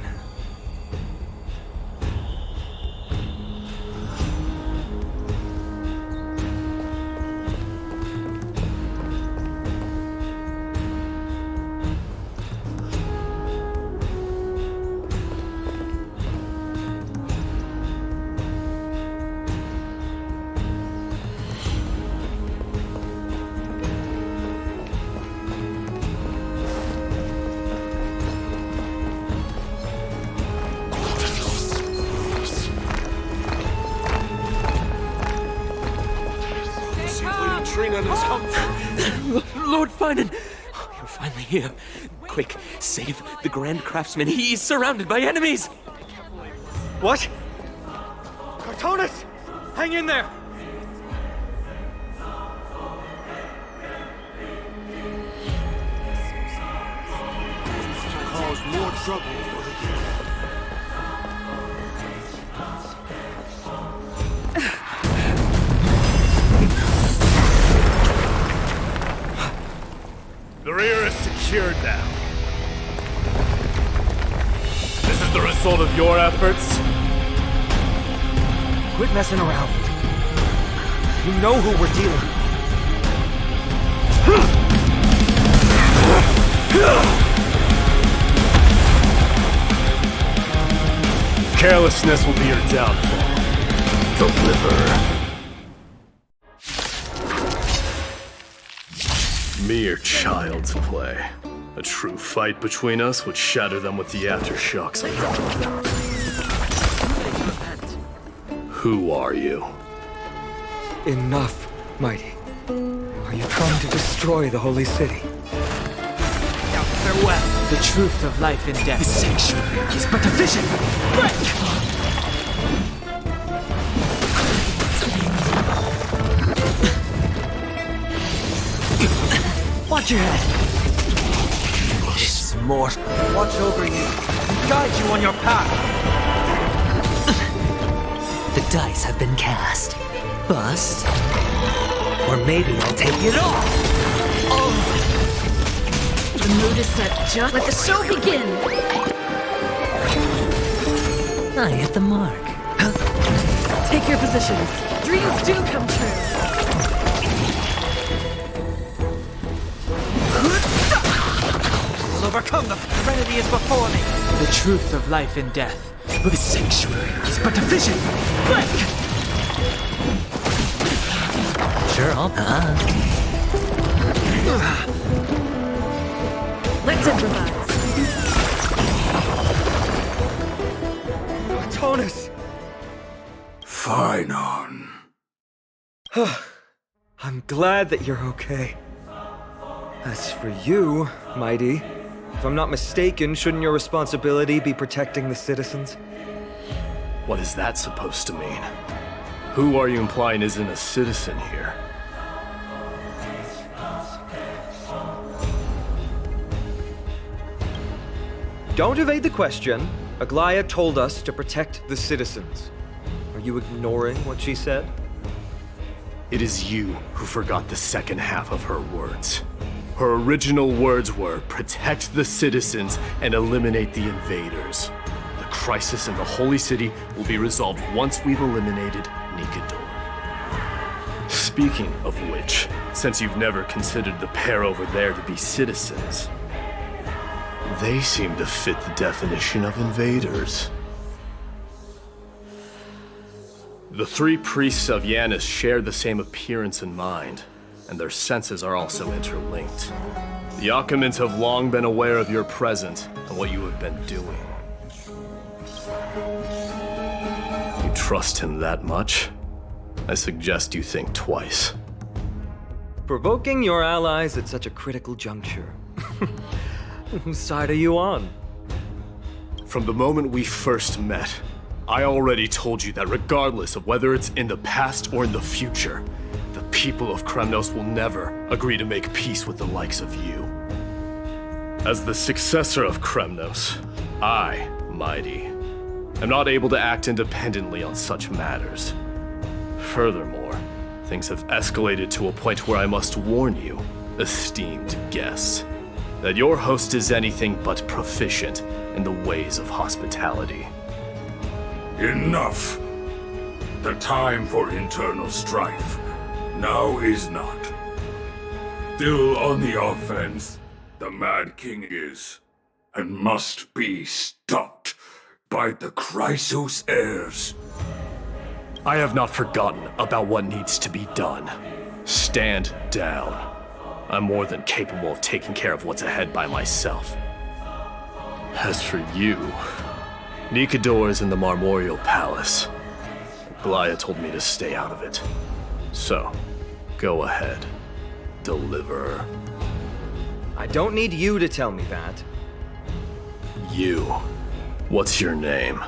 Lord Finan! You're finally here. Quick, save the Grand Craftsman. He's surrounded by enemies! What? Cartonis! Hang in there! Cause more trouble for the king. The rear is secured now. This is the result of your efforts? Quit messing around. You know who we're dealing with. Carelessness will be your downfall. Deliver. Mere child's play. A true fight between us would shatter them with the aftershocks. Who are you? Enough, Mighty. Are you trying to destroy the Holy City? Now farewell. The truth of life and death. The sanctuary is but a vision. Break! Watch your head. This is mortal. Watch over you. Guide you on your path. The dice have been cast. Bust. Or maybe I'll take it off. Oh. The mood is set. Just let the show begin. I hit the mark. Take your positions. Dreams do come true. Overcome them. Serenity is before me. The truth of life and death. The sanctuary is but a vision! Quick! Sure, I'll... Let's improvise. Tonus! Finon. I'm glad that you're okay. As for you, Mighty, if I'm not mistaken, shouldn't your responsibility be protecting the citizens? What is that supposed to mean? Who are you implying isn't a citizen here? Don't evade the question. Aglaia told us to protect the citizens. Are you ignoring what she said? It is you who forgot the second half of her words. Her original words were, protect the citizens and eliminate the invaders. The crisis in the Holy City will be resolved once we've eliminated Nikador. Speaking of which, since you've never considered the pair over there to be citizens, they seem to fit the definition of invaders. The three priests of Yanis share the same appearance and mind, and their senses are also interlinked. The Achaemins have long been aware of your presence and what you have been doing. You trust him that much? I suggest you think twice. Provoking your allies at such a critical juncture. Whose side are you on? From the moment we first met, I already told you that regardless of whether it's in the past or in the future, the people of Kremnos will never agree to make peace with the likes of you. As the successor of Kremnos, I, Mighty, am not able to act independently on such matters. Furthermore, things have escalated to a point where I must warn you, esteemed guests, that your host is anything but proficient in the ways of hospitality. Enough! The time for internal strife now is not. Still on the offense, the Mad King is, and must be stopped by the Chrysos heirs. I have not forgotten about what needs to be done. Stand down. I'm more than capable of taking care of what's ahead by myself. As for you, Nikador is in the Marmorial Palace. Aglaia told me to stay out of it. So, go ahead. Deliver. I don't need you to tell me that. You. What's your name?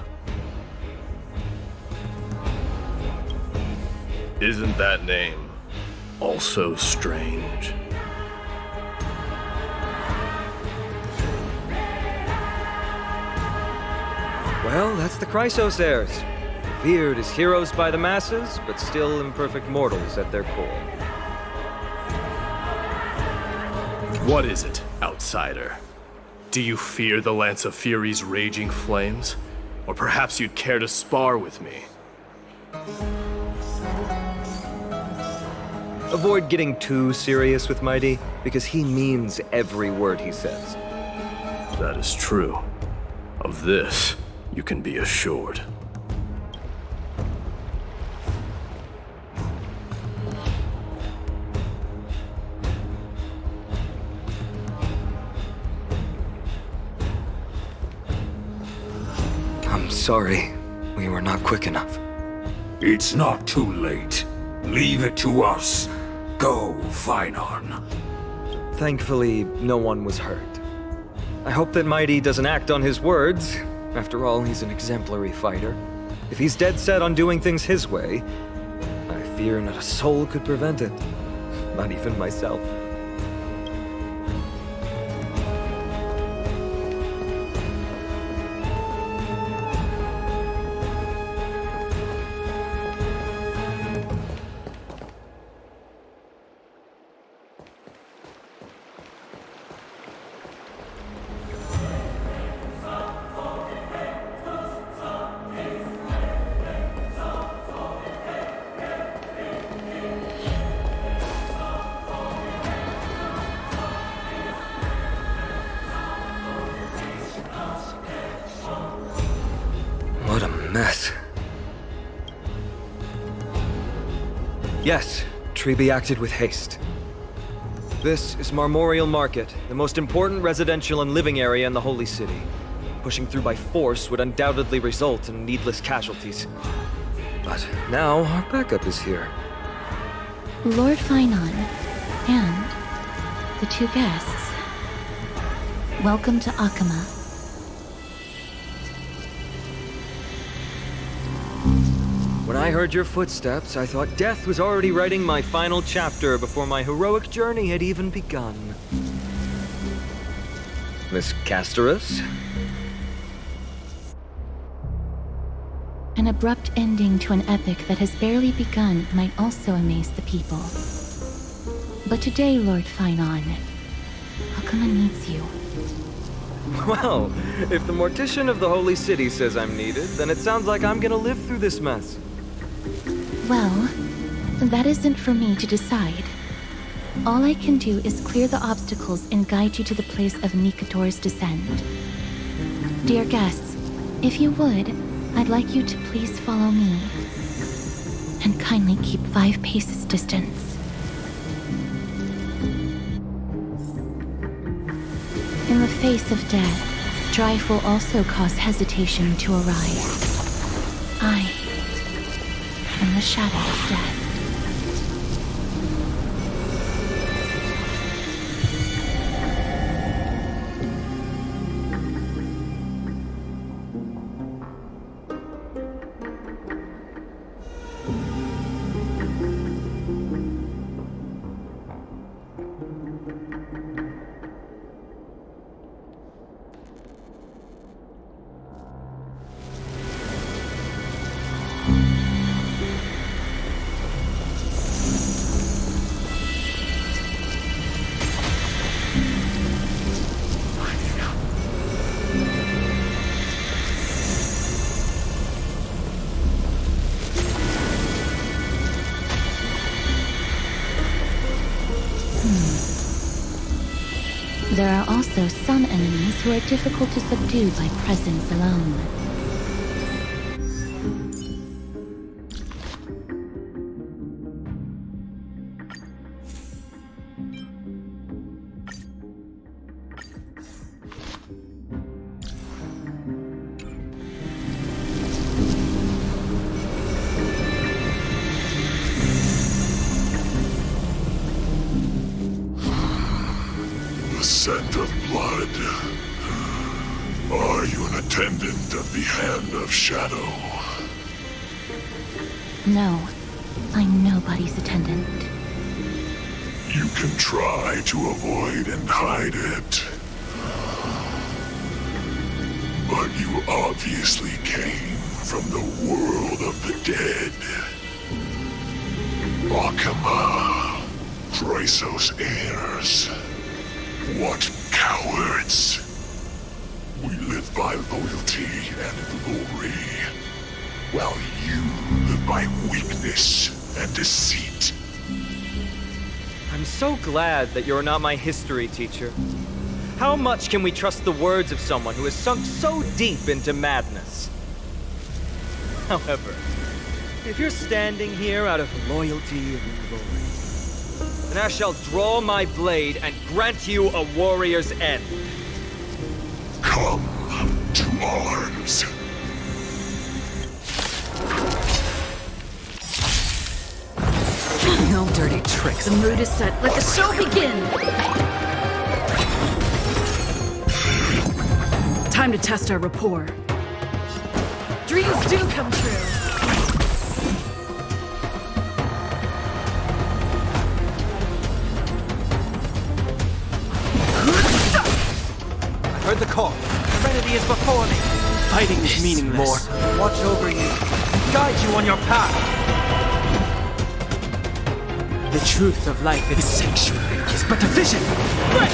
Isn't that name also strange? Well, that's the Chrysos heirs. Revered as heroes by the masses, but still imperfect mortals at their core. What is it, outsider? Do you fear the Lance of Fury's raging flames? Or perhaps you'd care to spar with me? Avoid getting too serious with Mighty, because he means every word he says. That is true. Of this, you can be assured. I'm sorry. We were not quick enough. It's not too late. Leave it to us. Go, Finon. Thankfully, no one was hurt. I hope that Mighty doesn't act on his words. After all, he's an exemplary fighter. If he's dead set on doing things his way, I fear not a soul could prevent it. Not even myself. mess. Yes, Treeby acted with haste. This is Marmorial Market, the most important residential and living area in the Holy City. Pushing through by force would undoubtedly result in needless casualties. But now our backup is here. Lord Finon and the two guests. Welcome to Akama. When I heard your footsteps, I thought death was already writing my final chapter before my heroic journey had even begun. Miss Casterus? An abrupt ending to an epic that has barely begun might also amaze the people. But today, Lord Finon, Akama needs you. Well, if the Mortician of the Holy City says I'm needed, then it sounds like I'm gonna live through this mess. Well, that isn't for me to decide. All I can do is clear the obstacles and guide you to the place of Nikador's descent. Dear guests, if you would, I'd like you to please follow me. And kindly keep 5 paces distance. In the face of death, strife will also cause hesitation to arise. I am the shadow of death. There are also some enemies who are difficult to subdue by presence alone. Scent of blood. Are you an attendant of the Hand of Shadow? No, I'm nobody's attendant. You can try to avoid and hide it. But you obviously came from the world of the dead. Akama, Chrysos heirs. What cowards! We live by loyalty and glory, while you live by weakness and deceit. I'm so glad that you're not my history teacher. How much can we trust the words of someone who has sunk so deep into madness? However, if you're standing here out of loyalty and glory, then I shall draw my blade and grant you a warrior's end. Come to arms. No dirty tricks. The mood is set. Let the show begin! Time to test our rapport. Dreams do come true. Heard the call. Serenity is before me. Fighting is meaningless. More. Watch over you and guide you on your path. The truth of life in this sanctuary is but a vision. Break!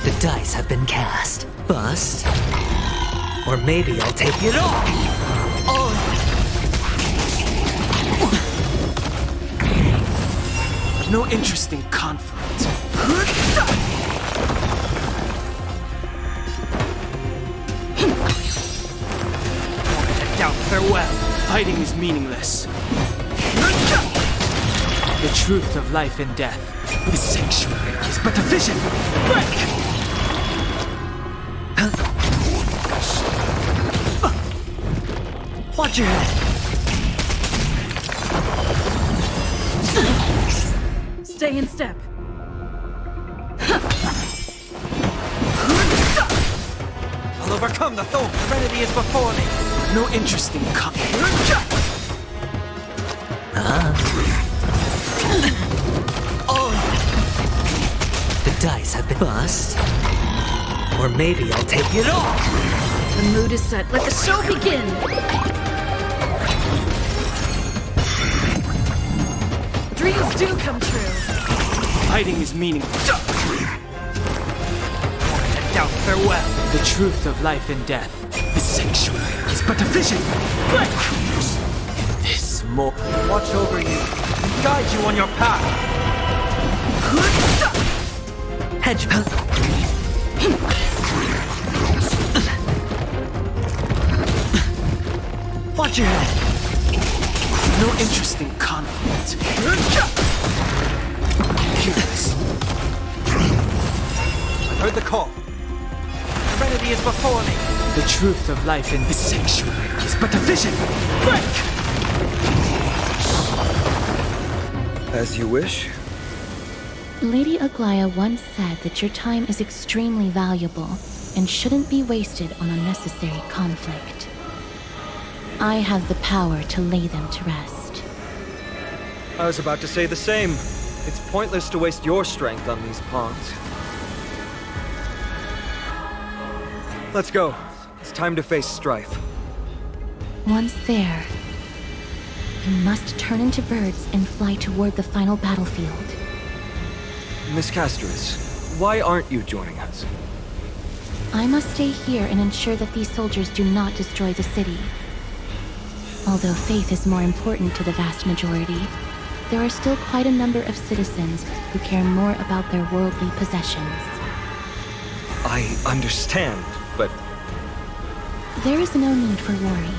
The dice have been cast. Bust. Or maybe I'll take it all! No interest in conflict. Doubt farewell. Fighting is meaningless. The truth of life and death. The sanctuary is but a vision. Break! Watch your head. Stay in step. I'll overcome the thorn. Serenity is before me. No interest in The dice have been bust. Or maybe I'll take it all. The mood is set. Let the show begin. Dreams do come true. Fighting is meaningless. Doubt farewell. The truth of life and death. The sanctuary is but a vision. Break! This more. Watch over you and guide you on your path. Hedge. Watch your head. No interest in conflict. Curious. I heard the call. Serenity is before me. The truth of life in the sanctuary is but a vision. Break! As you wish. Lady Aglaya once said that your time is extremely valuable and shouldn't be wasted on unnecessary conflict. I have the power to lay them to rest. I was about to say the same. It's pointless to waste your strength on these pawns. Let's go. It's time to face strife. Once there, you must turn into birds and fly toward the final battlefield. Miss Castris, why aren't you joining us? I must stay here and ensure that these soldiers do not destroy the city. Although faith is more important to the vast majority, there are still quite a number of citizens who care more about their worldly possessions. I understand, but... There is no need for worry.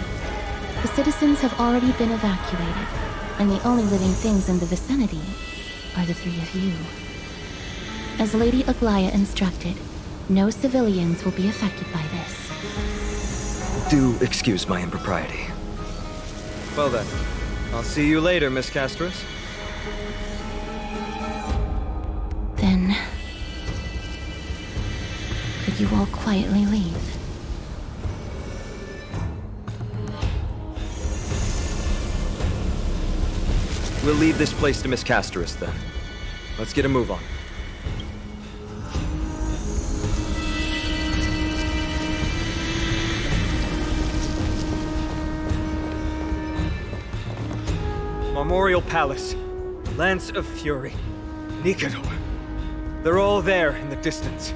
The citizens have already been evacuated, and the only living things in the vicinity are the three of you. As Lady Aglaya instructed, no civilians will be affected by this. Do excuse my impropriety. Well then, I'll see you later, Miss Castris. Then... could you all quietly leave? We'll leave this place to Miss Castris, then. Let's get a move on. Memorial Palace, Lance of Fury, Nikador. They're all there in the distance.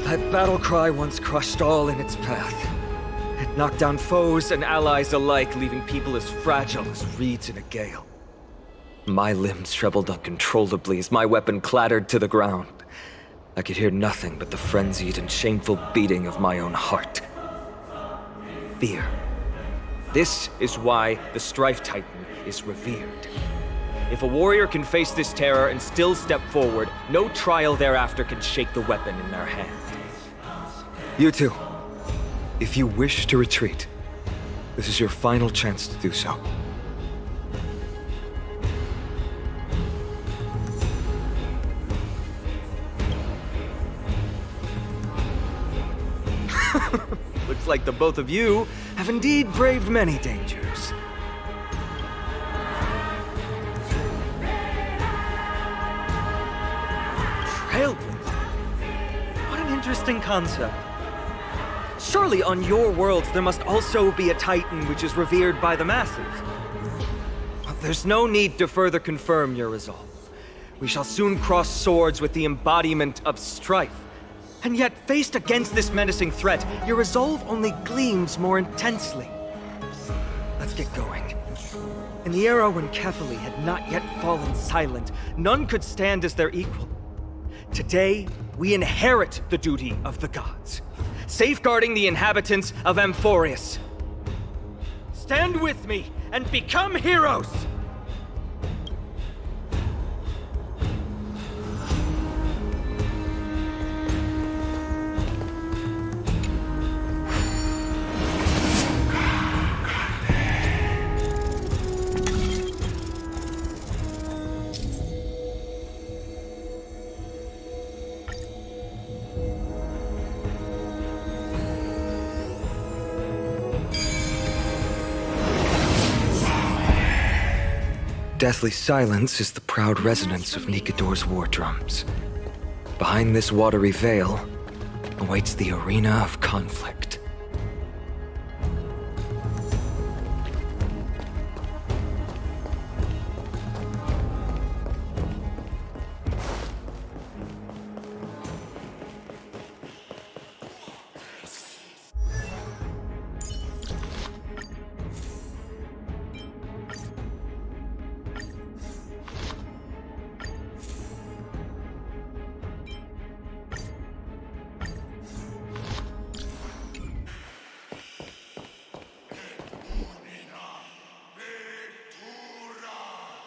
That battle cry once crushed all in its path. It knocked down foes and allies alike, leaving people as fragile as reeds in a gale. My limbs trembled uncontrollably as my weapon clattered to the ground. I could hear nothing but the frenzied and shameful beating of my own heart. Fear. This is why the Strife Titan is revered. If a warrior can face this terror and still step forward, no trial thereafter can shake the weapon in their hand. You two, if you wish to retreat, this is your final chance to do so. Looks like the both of you have indeed braved many dangers. Trailblaze? What an interesting concept. Surely on your worlds there must also be a Titan which is revered by the masses. There's no need to further confirm your resolve. We shall soon cross swords with the embodiment of strife. And yet, faced against this menacing threat, your resolve only gleams more intensely. Let's get going. In the era when Kefali had not yet fallen silent, none could stand as their equal. Today, we inherit the duty of the gods, safeguarding the inhabitants of Amphorius. Stand with me and become heroes! Deathly silence is the proud resonance of Nikador's war drums. Behind this watery veil awaits the arena of conflict.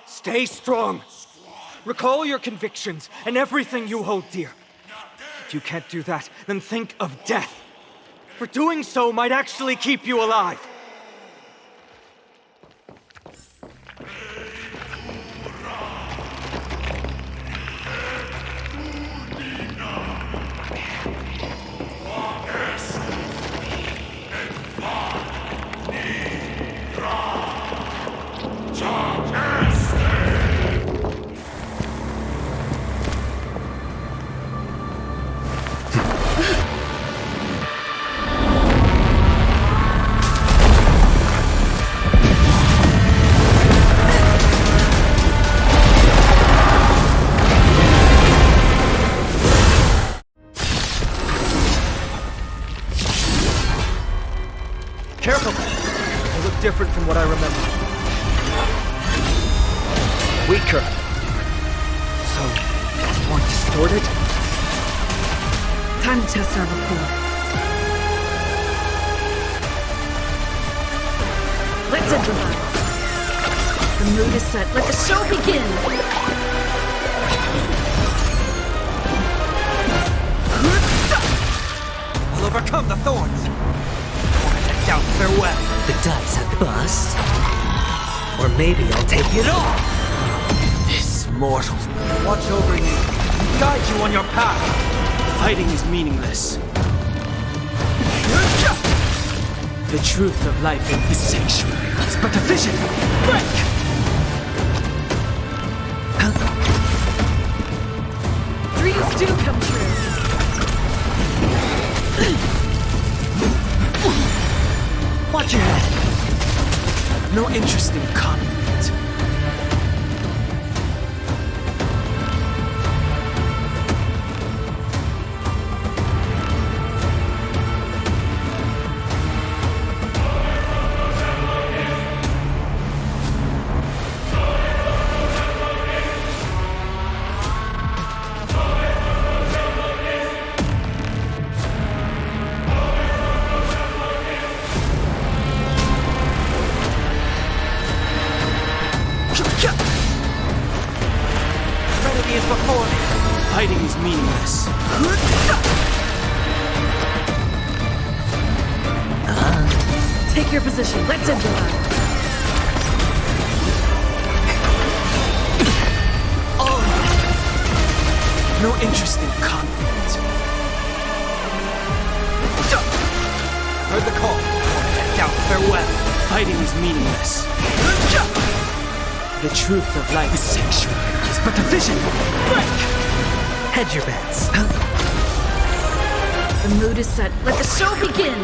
Stay strong. Recall your convictions and everything you hold dear. If you can't do that, then think of death. For doing so might actually keep you alive. Careful! They look different from what I remember. Weaker. So, more distorted? Time to test our rapport. Let's improvise. The mood is set. Let the show begin! I'll overcome the thorns. Down farewell. The dice have bust. Or maybe I'll take it all. This mortal. Watch over you and guide you on your path. Fighting is meaningless. The truth of life in this sanctuary is but a vision. Break! Dreams do come true. Watch your head. No interest in conflict. Serenity is before me. Fighting is meaningless. Take your position. Let's improvise. No interest in conflict. Heard the call. Down farewell. Fighting is meaningless. The truth of life is sanctuary is but a vision. Break! Hedge your bets. The mood is set. Let the show begin!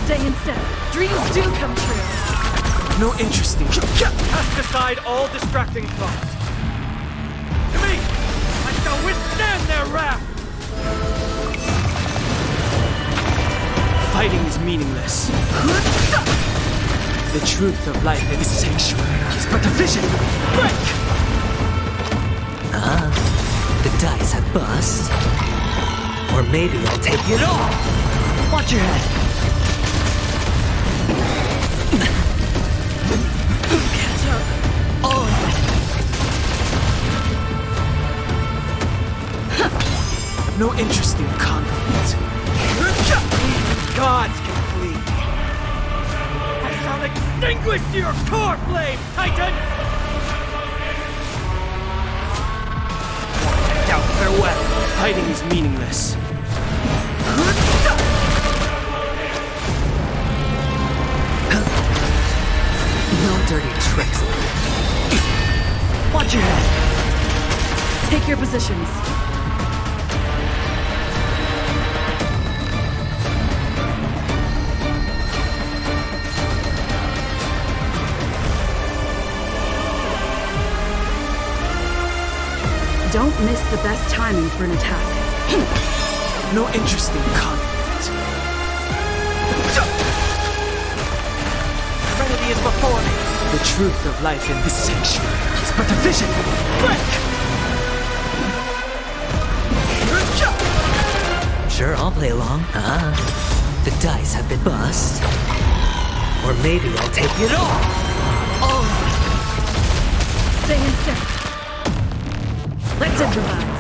Stay in step. Dreams do come true. No interest in... Cast aside all distracting thoughts. To me, I shall withstand their wrath! Fighting is meaningless. The truth of life in this sanctuary is but a vision. Break! The dice have bust. Or maybe I'll take it all. Watch your head. I've no interest in conflict. Gods can flee. I shall extinguish your core flame, Titan! Doubt farewell. Fighting is meaningless. No dirty tricks. Watch your head. Take your positions. Don't miss the best timing for an attack. No interest in conflict. Serenity is before me. The truth of life in this sanctuary is but a vision. Break! Sure, I'll play along. The dice have been bust. Or maybe I'll take it all. Stay in step. Let's improvise.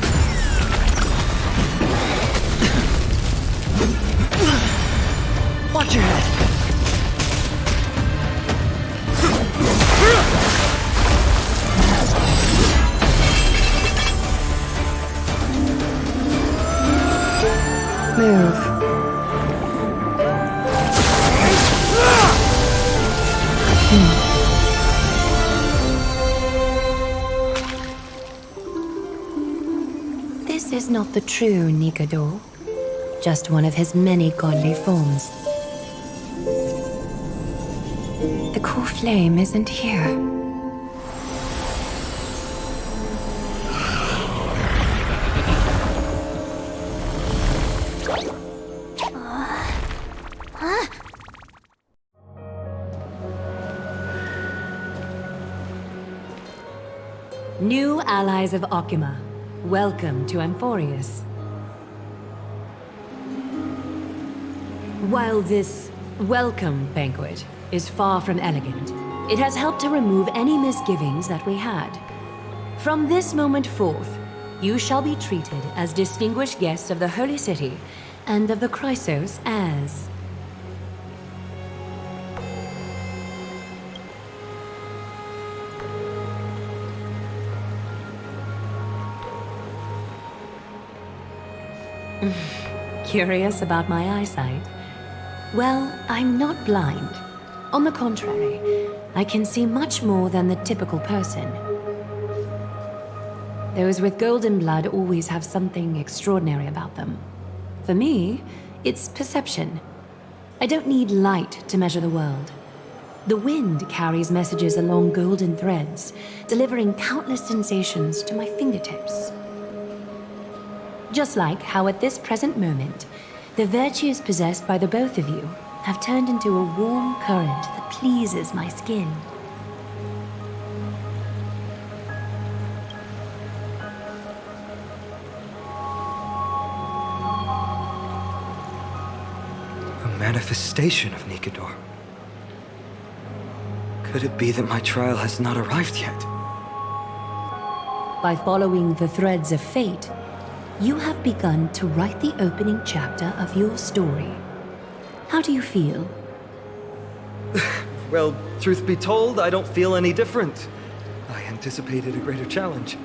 Watch your head. Move. This is not the true Nikador, just one of his many godly forms. The core flame isn't here. New allies of Okima, welcome to Amphorius. While this welcome banquet is far from elegant, it has helped to remove any misgivings that we had. From this moment forth, you shall be treated as distinguished guests of the Holy City and of the Chrysos as... Curious about my eyesight? Well, I'm not blind. On the contrary, I can see much more than the typical person. Those with golden blood always have something extraordinary about them. For me, it's perception. I don't need light to measure the world. The wind carries messages along golden threads, delivering countless sensations to my fingertips. Just like how at this present moment, the virtues possessed by the both of you have turned into a warm current that pleases my skin. A manifestation of Nikador. Could it be that my trial has not arrived yet? By following the threads of fate, you have begun to write the opening chapter of your story. How do you feel? Well, truth be told, I don't feel any different. I anticipated a greater challenge.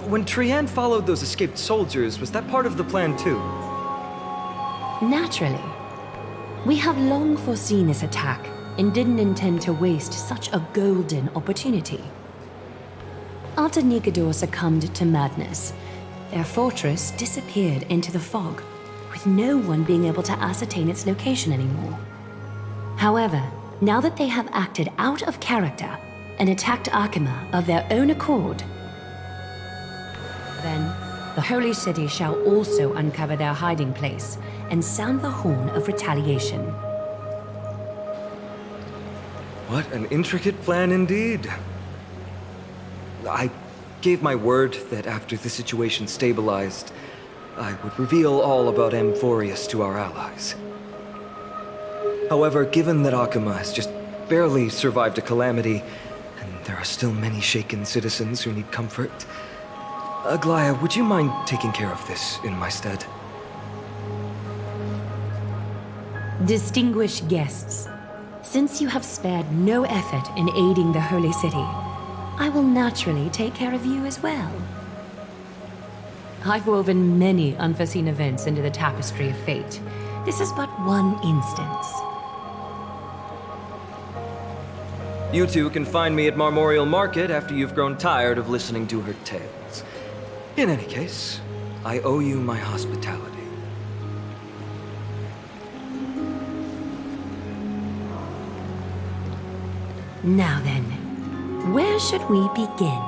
When Trianne followed those escaped soldiers, was that part of the plan too? Naturally. We have long foreseen this attack and didn't intend to waste such a golden opportunity. After Nikador succumbed to madness, their fortress disappeared into the fog, with no one being able to ascertain its location anymore. However, Now that they have acted out of character and attacked Akima of their own accord, then the Holy City shall also uncover their hiding place and sound the horn of retaliation. What an intricate plan indeed. I gave my word that after the situation stabilized, I would reveal all about Amphorius to our allies. However, given that Akima has just barely survived a calamity, and there are still many shaken citizens who need comfort, Aglaya, would you mind taking care of this in my stead? Distinguished guests, since you have spared no effort in aiding the Holy City, I will naturally take care of you as well. I've woven many unforeseen events into the tapestry of fate. This is but one instance. You two can find me at Marmorial Market after you've grown tired of listening to her tales. In any case, I owe you my hospitality. Now then, where should we begin?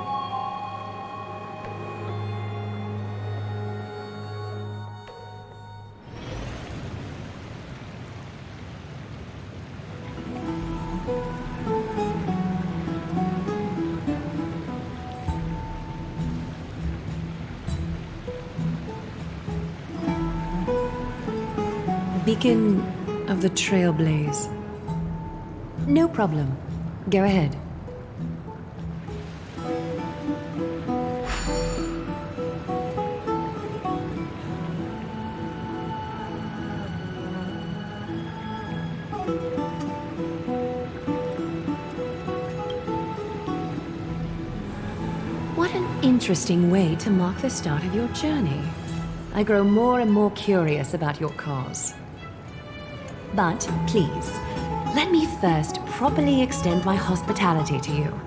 Beacon of the Trailblaze. No problem. Go ahead. What an interesting way to mark the start of your journey. I grow more and more curious about your cause. But please, let me first properly extend my hospitality to you.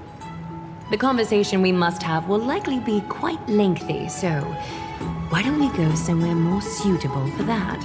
The conversation we must have will likely be quite lengthy, so why don't we go somewhere more suitable for that?